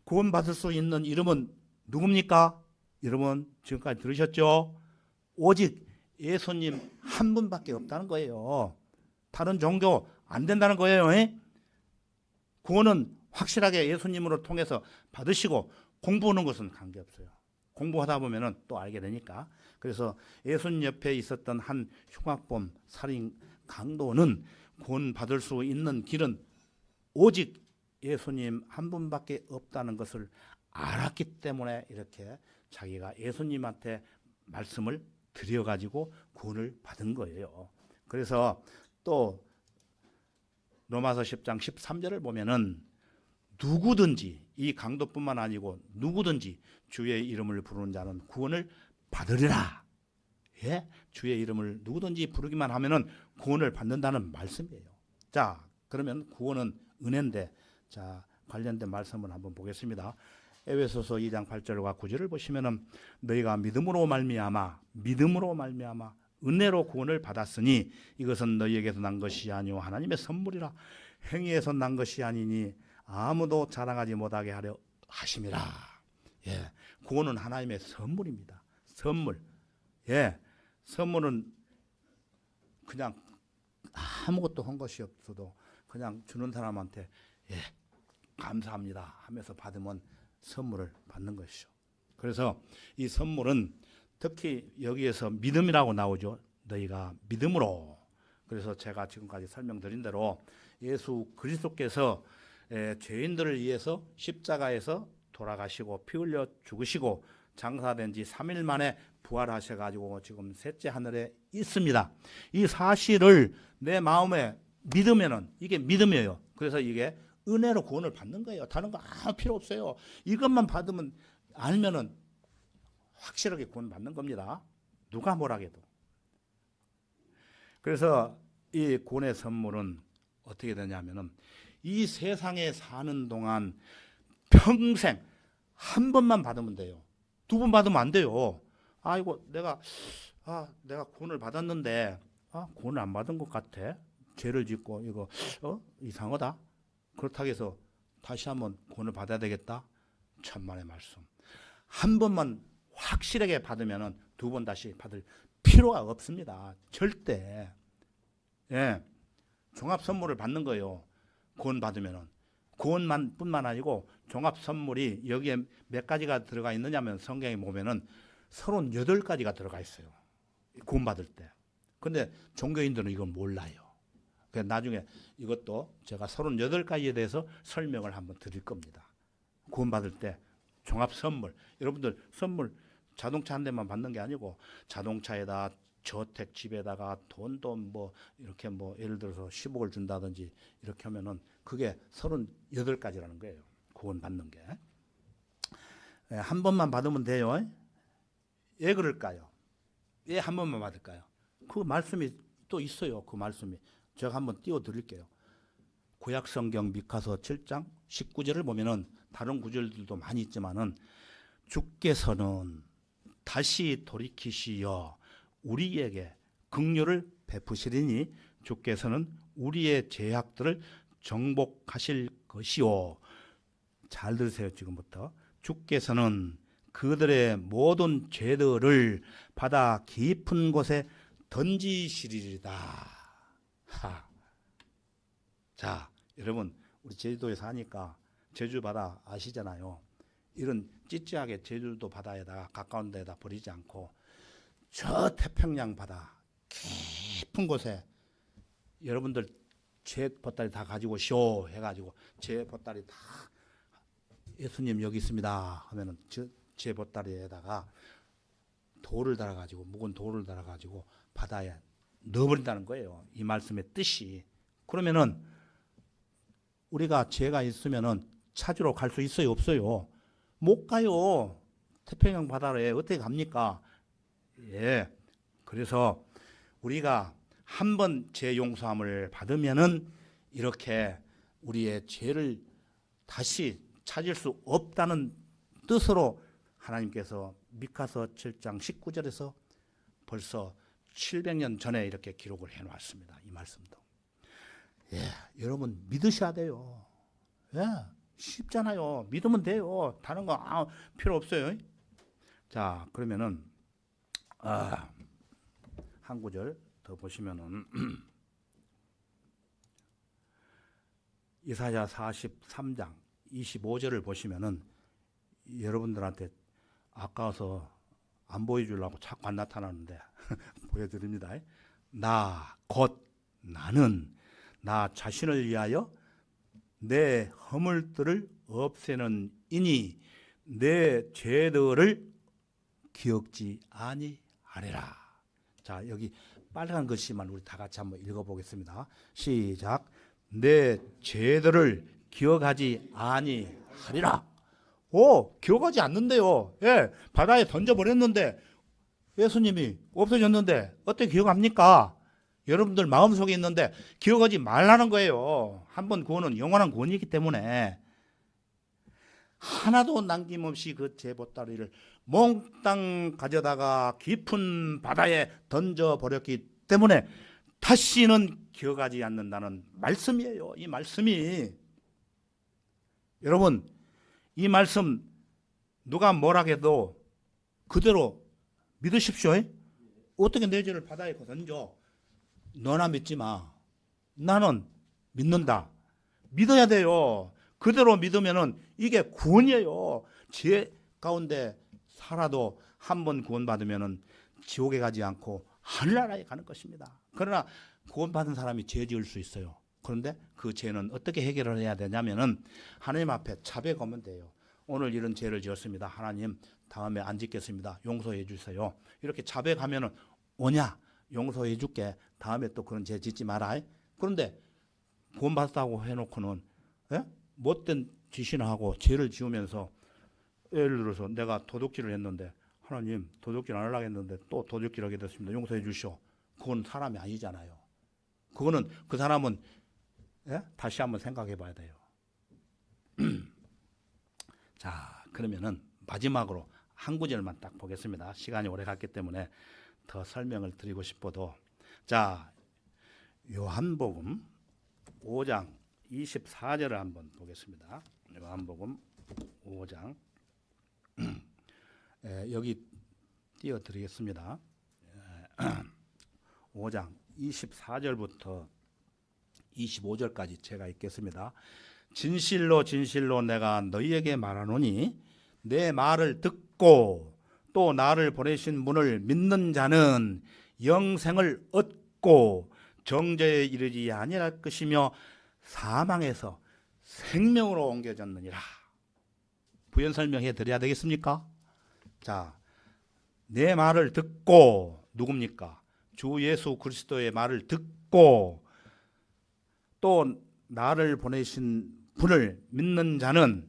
[SPEAKER 1] 구원받을 수 있는 이름은 누굽니까? 여러분 지금까지 들으셨죠? 오직 예수님 한 분밖에 없다는 거예요. 다른 종교 안 된다는 거예요. 구원은 확실하게 예수님으로 통해서 받으시고 공부하는 것은 관계없어요. 공부하다 보면은 또 알게 되니까. 그래서 예수님 옆에 있었던 한 흉악범 살인 강도는 구원받을 수 있는 길은 오직 예수님 한 분밖에 없다는 것을 알았기 때문에 이렇게 자기가 예수님한테 말씀을 드려가지고 구원을 받은 거예요. 그래서 또 로마서 10장 13절을 보면은 누구든지 이 강도뿐만 아니고 누구든지 주의 이름을 부르는 자는 구원을 받으리라. 예? 주의 이름을 누구든지 부르기만 하면은 구원을 받는다는 말씀이에요. 자, 그러면 구원은 은혜인데, 자, 관련된 말씀을 한번 보겠습니다. 에베소서 2장 8절과 9절을 보시면은 너희가 믿음으로 말미암아 은혜로 구원을 받았으니 이것은 너희에게서 난 것이 아니오 하나님의 선물이라. 행위에서 난 것이 아니니 아무도 자랑하지 못하게 하려 하심이라. 예, 구원은 하나님의 선물입니다. 선물. 예, 선물은 그냥 아무것도 한 것이 없어도 그냥 주는 사람한테 예, 감사합니다 하면서 받으면 선물을 받는 것이죠. 그래서 이 선물은 특히 여기에서 믿음이라고 나오죠. 너희가 믿음으로. 그래서 제가 지금까지 설명드린 대로 예수 그리스도께서 죄인들을 위해서 십자가에서 돌아가시고 피 흘려 죽으시고 장사된 지 3일 만에 부활하셔가지고 지금 셋째 하늘에 있습니다. 이 사실을 내 마음에 믿으면은 이게 믿음이에요. 그래서 이게 은혜로 구원을 받는 거예요. 다른 거 아무 필요 없어요. 이것만 받으면 알면은 확실하게 구원 받는 겁니다. 누가 뭐라 해도. 그래서 이 구원의 선물은 어떻게 되냐면은 이 세상에 사는 동안 평생 한 번만 받으면 돼요. 두 번 받으면 안 돼요. 아이고 내가 구원을 받았는데 구원을 안 받은 것 같아. 죄를 짓고 이거 이상하다. 그렇다고 해서 다시 한번 구원을 받아야 되겠다. 천만의 말씀. 한 번만 확실하게 받으면은 두 번 다시 받을 필요가 없습니다. 절대. 예. 종합 선물을 받는 거예요. 구원 받으면은. 구원만 뿐만 아니고 종합 선물이 여기에 몇 가지가 들어가 있느냐면 성경에 보면은 38가지가 들어가 있어요. 구원 받을 때. 근데 종교인들은 이걸 몰라요. 그래서 나중에 이것도 제가 38가지에 대해서 설명을 한번 드릴 겁니다. 구원 받을 때 종합 선물. 여러분들 선물 자동차 한 대만 받는 게 아니고 자동차에다 저택 집에다가 돈도 뭐 이렇게 뭐 예를 들어서 10억을 준다든지 이렇게 하면은 그게 38가지라는 거예요. 구원 받는 게. 한 번만 받으면 돼요. 왜 그럴까요? 왜 한 번만 받을까요? 그 말씀이 또 있어요. 그 말씀이. 제가 한번 띄워 드릴게요. 구약 성경 미카서 7장 19절을 보면은 다른 구절들도 많이 있지만은 주께서는 다시 돌이키시어 우리에게 긍휼을 베푸시리니 주께서는 우리의 죄악들을 정복하실 것이요. 잘 들으세요. 지금부터. 주께서는 그들의 모든 죄들을 바다 깊은 곳에 던지시리이다. 자, 여러분 우리 제주도에 사니까 제주 바다 아시잖아요. 이런 찌찌하게 제주도 바다에다가 가까운 데다 버리지 않고 저 태평양 바다 깊은 곳에 여러분들 제 보따리 다 가지고 오시오 해가지고 제 보따리 다 예수님 여기 있습니다 하면은 제 보따리에다가 돌을 달아가지고 묵은 돌을 달아가지고 바다에 넣어버린다는 거예요. 이 말씀의 뜻이. 그러면은 우리가 죄가 있으면은 찾으러 갈 수 있어요, 없어요? 못 가요. 태평양 바다에 어떻게 갑니까? 예. 그래서 우리가 한번 죄 용서함을 받으면은 이렇게 우리의 죄를 다시 찾을 수 없다는 뜻으로 하나님께서 미카서 7장 19절에서 벌써 700년 전에 이렇게 기록을 해놓았습니다. 이 말씀도. 예, 여러분 믿으셔야 돼요. 예, 쉽잖아요. 믿으면 돼요. 다른 거 필요 없어요. 자, 그러면은 한 구절 더 보시면은 이사야 43장 25절을 보시면은 여러분들한테 아까워서 안 보여주려고 자꾸 안 나타나는데 보여드립니다. 나 곧 나는 나 자신을 위하여 내 허물들을 없애는 이니 내 죄들을 기억지 아니하리라. 자, 여기 빨간 글씨만 우리 다 같이 한번 읽어보겠습니다. 시작. 내 죄들을 기억하지 아니하리라. 기억하지 않는데요. 예, 바다에 던져버렸는데 예수님이 없어졌는데 어떻게 기억합니까? 여러분들 마음속에 있는데 기억하지 말라는 거예요. 한번 구원은 영원한 구원이기 때문에 하나도 남김없이 그 죄 보따리를 몽땅 가져다가 깊은 바다에 던져버렸기 때문에 다시는 기억하지 않는다는 말씀이에요. 이 말씀이. 여러분, 이 말씀 누가 뭐라 해도 그대로 믿으십시오. 어떻게 내 죄를 바다에 던져? 너나 믿지 마. 나는 믿는다. 믿어야 돼요. 그대로 믿으면은 이게 구원이에요. 죄 가운데 살아도 한 번 구원받으면은 지옥에 가지 않고 하늘나라에 가는 것입니다. 그러나 구원받은 사람이 죄 지을 수 있어요. 그런데 그 죄는 어떻게 해결을 해야 되냐면은 하나님 앞에 자백하면 돼요. 오늘 이런 죄를 지었습니다. 하나님, 다음에 안 짓겠습니다. 용서해 주세요. 이렇게 자백하면은 오냐? 용서해 줄게. 다음에 또 그런 죄 짓지 마라. 그런데 구원받았다고 해놓고는 못된 짓이나 하고 죄를 지으면서 예를 들어서 내가 도둑질을 했는데 하나님 도둑질 안 하려고 했는데 또 도둑질 하게 됐습니다. 용서해 주시오. 그건 사람이 아니잖아요. 그거는 그 사람은 다시 한번 생각해 봐야 돼요. 자, 그러면은 마지막으로 한 구절만 딱 보겠습니다. 시간이 오래 갔기 때문에 더 설명을 드리고 싶어도 자, 요한복음 5장 24절을 한번 보겠습니다. 요한복음 5장 여기 띄워드리겠습니다. 5장 24절부터 25절까지 제가 읽겠습니다. 진실로 진실로 내가 너희에게 말하노니 내 말을 듣고 또 나를 보내신 분을 믿는 자는 영생을 얻고 정죄에 이르지 아니할 것이며 사망에서 생명으로 옮겨졌느니라. 부연 설명해 드려야 되겠습니까? 자, 내 말을 듣고 누굽니까? 주 예수 그리스도의 말을 듣고 또 나를 보내신 분을 믿는 자는,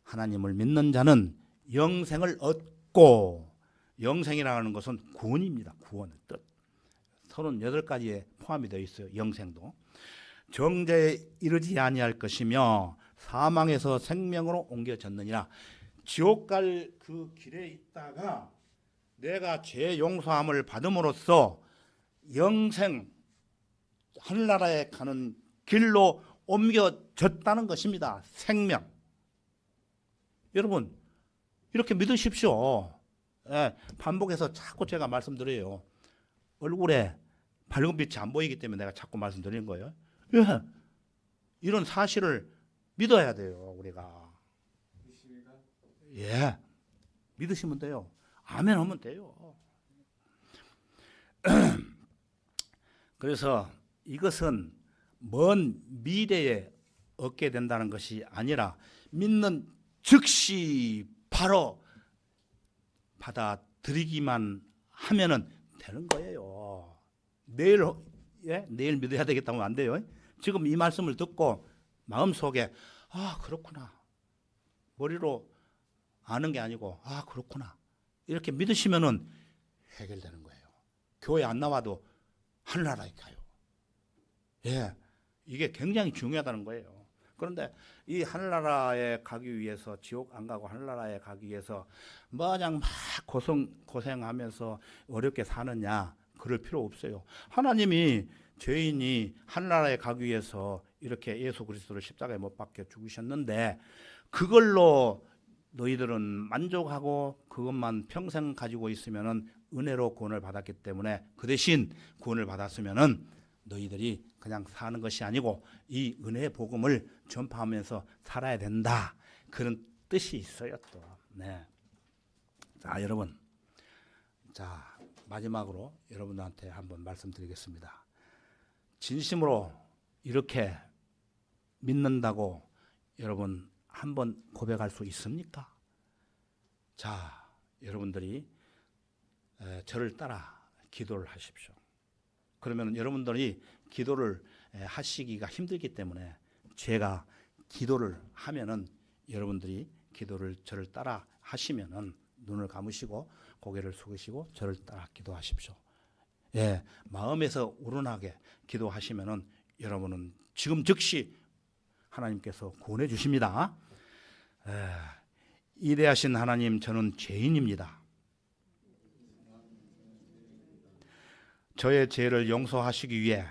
[SPEAKER 1] 하나님을 믿는 자는 영생을 얻고, 영생이라는 것은 구원입니다. 구원의 뜻. 38가지에 포함이 되어 있어요. 영생도. 정죄에 이르지 아니할 것이며 사망에서 생명으로 옮겨졌느니라. 지옥 갈 그 길에 있다가 내가 죄 용서함을 받음으로써 영생, 하늘나라에 가는 길로 옮겨졌다는 것입니다. 생명. 여러분, 이렇게 믿으십시오. 반복해서 자꾸 제가 말씀드려요. 얼굴에 밝은 빛이 안 보이기 때문에 내가 자꾸 말씀드리는 거예요. 이런 사실을 믿어야 돼요, 우리가. 믿으시면 돼요. 아멘 하면 돼요. 그래서 이것은 먼 미래에 얻게 된다는 것이 아니라 믿는 즉시 바로 받아들이기만 하면은 되는 거예요. 내일 믿어야 되겠다면 안 돼요. 지금 이 말씀을 듣고 마음속에 그렇구나. 머리로 아는 게 아니고 그렇구나. 이렇게 믿으시면은 해결되는 거예요. 교회 안 나와도 하늘나라에 가요. 이게 굉장히 중요하다는 거예요. 그런데 이 하늘나라에 가기 위해서, 지옥 안 가고 하늘나라에 가기 위해서 마냥 막 고생하면서 어렵게 사느냐, 그럴 필요 없어요. 하나님이 죄인이 하늘나라에 가기 위해서 이렇게 예수 그리스도를 십자가에 못 박혀 죽으셨는데 그걸로 너희들은 만족하고 그것만 평생 가지고 있으면은 은혜로 구원을 받았기 때문에 그 대신 구원을 받았으면은 너희들이 그냥 사는 것이 아니고 이 은혜의 복음을 전파하면서 살아야 된다. 그런 뜻이 있어요 또. 네. 자 여러분, 자 마지막으로 여러분들한테 한번 말씀드리겠습니다. 진심으로 이렇게 믿는다고 여러분 한번 고백할 수 있습니까? 자, 여러분들이 저를 따라 기도를 하십시오. 그러면 여러분들이 기도를 하시기가 힘들기 때문에 제가 기도를 하면은 여러분들이 기도를 저를 따라 하시면은 눈을 감으시고 고개를 숙이시고 저를 따라 기도하십시오. 예, 마음에서 우러나게 기도하시면은 여러분은 지금 즉시 하나님께서 구원해 주십니다. 이대하신 하나님, 저는 죄인입니다. 저의 죄를 용서하시기 위해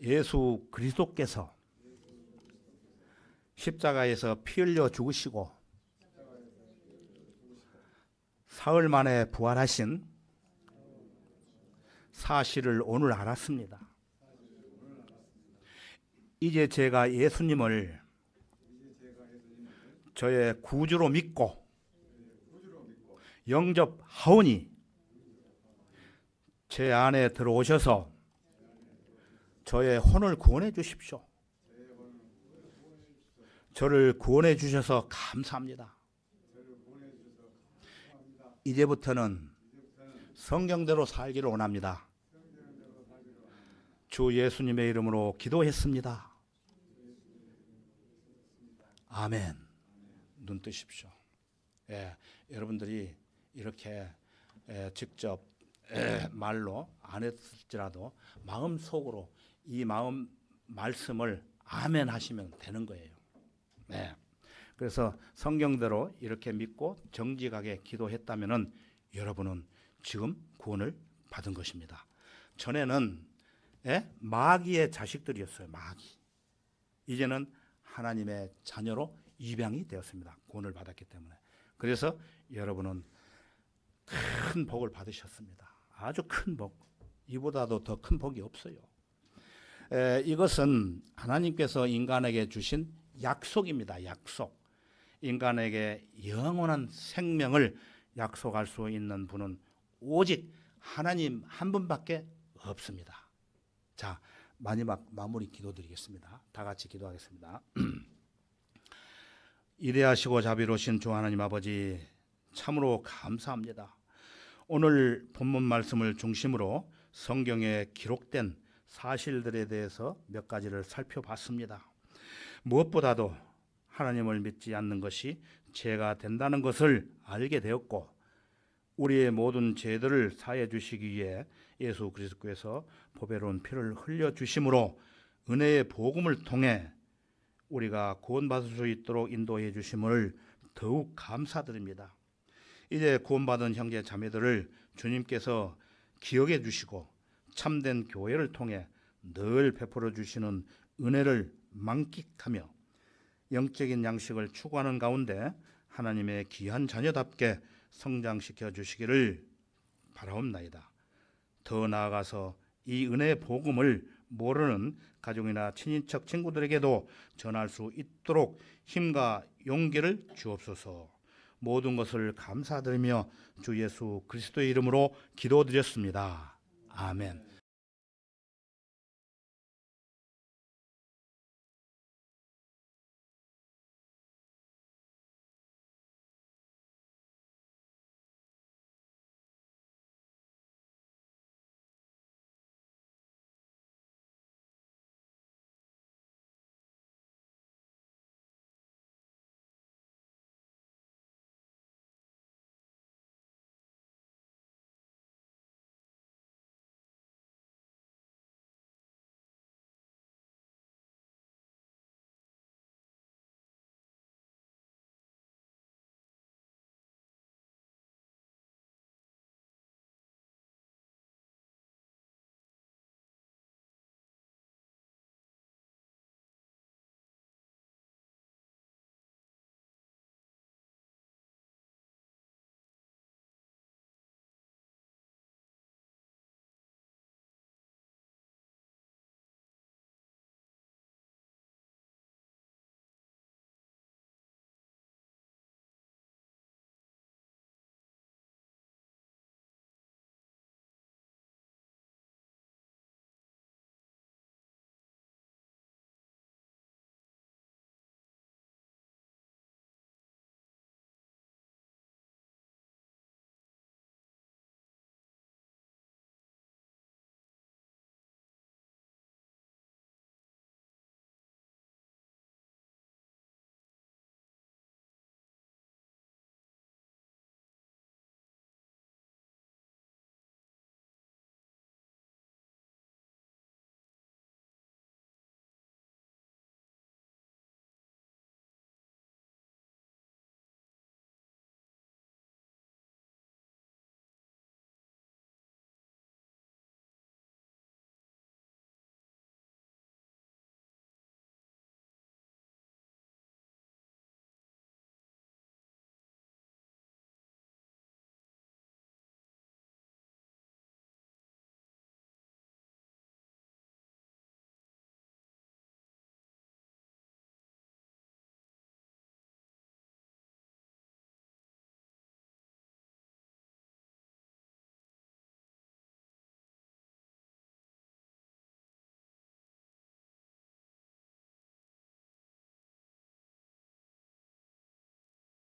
[SPEAKER 1] 예수 그리스도께서 십자가에서 피 흘려 죽으시고 사흘 만에 부활하신 사실을 오늘 알았습니다. 이제 제가 예수님을 저의 구주로 믿고 영접하오니 제 안에 들어오셔서 저의 혼을 구원해 주십시오. 저를 구원해 주셔서 감사합니다. 이제부터는 성경대로 살기를 원합니다. 주 예수님의 이름으로 기도했습니다. 아멘. 눈 뜨십시오. 예, 여러분들이 이렇게 직접 말로 안 했을지라도 마음속으로 이 마음 말씀을 아멘 하시면 되는 거예요. 네. 그래서 성경대로 이렇게 믿고 정직하게 기도했다면은 여러분은 지금 구원을 받은 것입니다. 전에는 마귀의 자식들이었어요. 마귀. 이제는 하나님의 자녀로 입양이 되었습니다. 구원을 받았기 때문에. 그래서 여러분은 큰 복을 받으셨습니다. 아주 큰 복. 이보다도 더 큰 복이 없어요. 이것은 하나님께서 인간에게 주신 약속입니다. 약속. 인간에게 영원한 생명을 약속할 수 있는 분은 오직 하나님 한 분밖에 없습니다. 자, 마지막 마무리 기도드리겠습니다. 다 같이 기도하겠습니다. 이대하시고 자비로우신 주 하나님 아버지, 참으로 감사합니다. 오늘 본문 말씀을 중심으로 성경에 기록된 사실들에 대해서 몇 가지를 살펴봤습니다. 무엇보다도 하나님을 믿지 않는 것이 죄가 된다는 것을 알게 되었고, 우리의 모든 죄들을 사해 주시기 위해 예수 그리스도께서 보배로운 피를 흘려 주심으로 은혜의 복음을 통해 우리가 구원받을 수 있도록 인도해 주심을 더욱 감사드립니다. 이제 구원받은 형제 자매들을 주님께서 기억해 주시고 참된 교회를 통해 늘 베풀어 주시는 은혜를 만끽하며 영적인 양식을 추구하는 가운데 하나님의 귀한 자녀답게 성장시켜 주시기를 바라옵나이다. 더 나아가서 이 은혜의 복음을 모르는 가족이나 친인척 친구들에게도 전할 수 있도록 힘과 용기를 주옵소서. 모든 것을 감사드리며 주 예수 그리스도의 이름으로 기도드렸습니다. 아멘.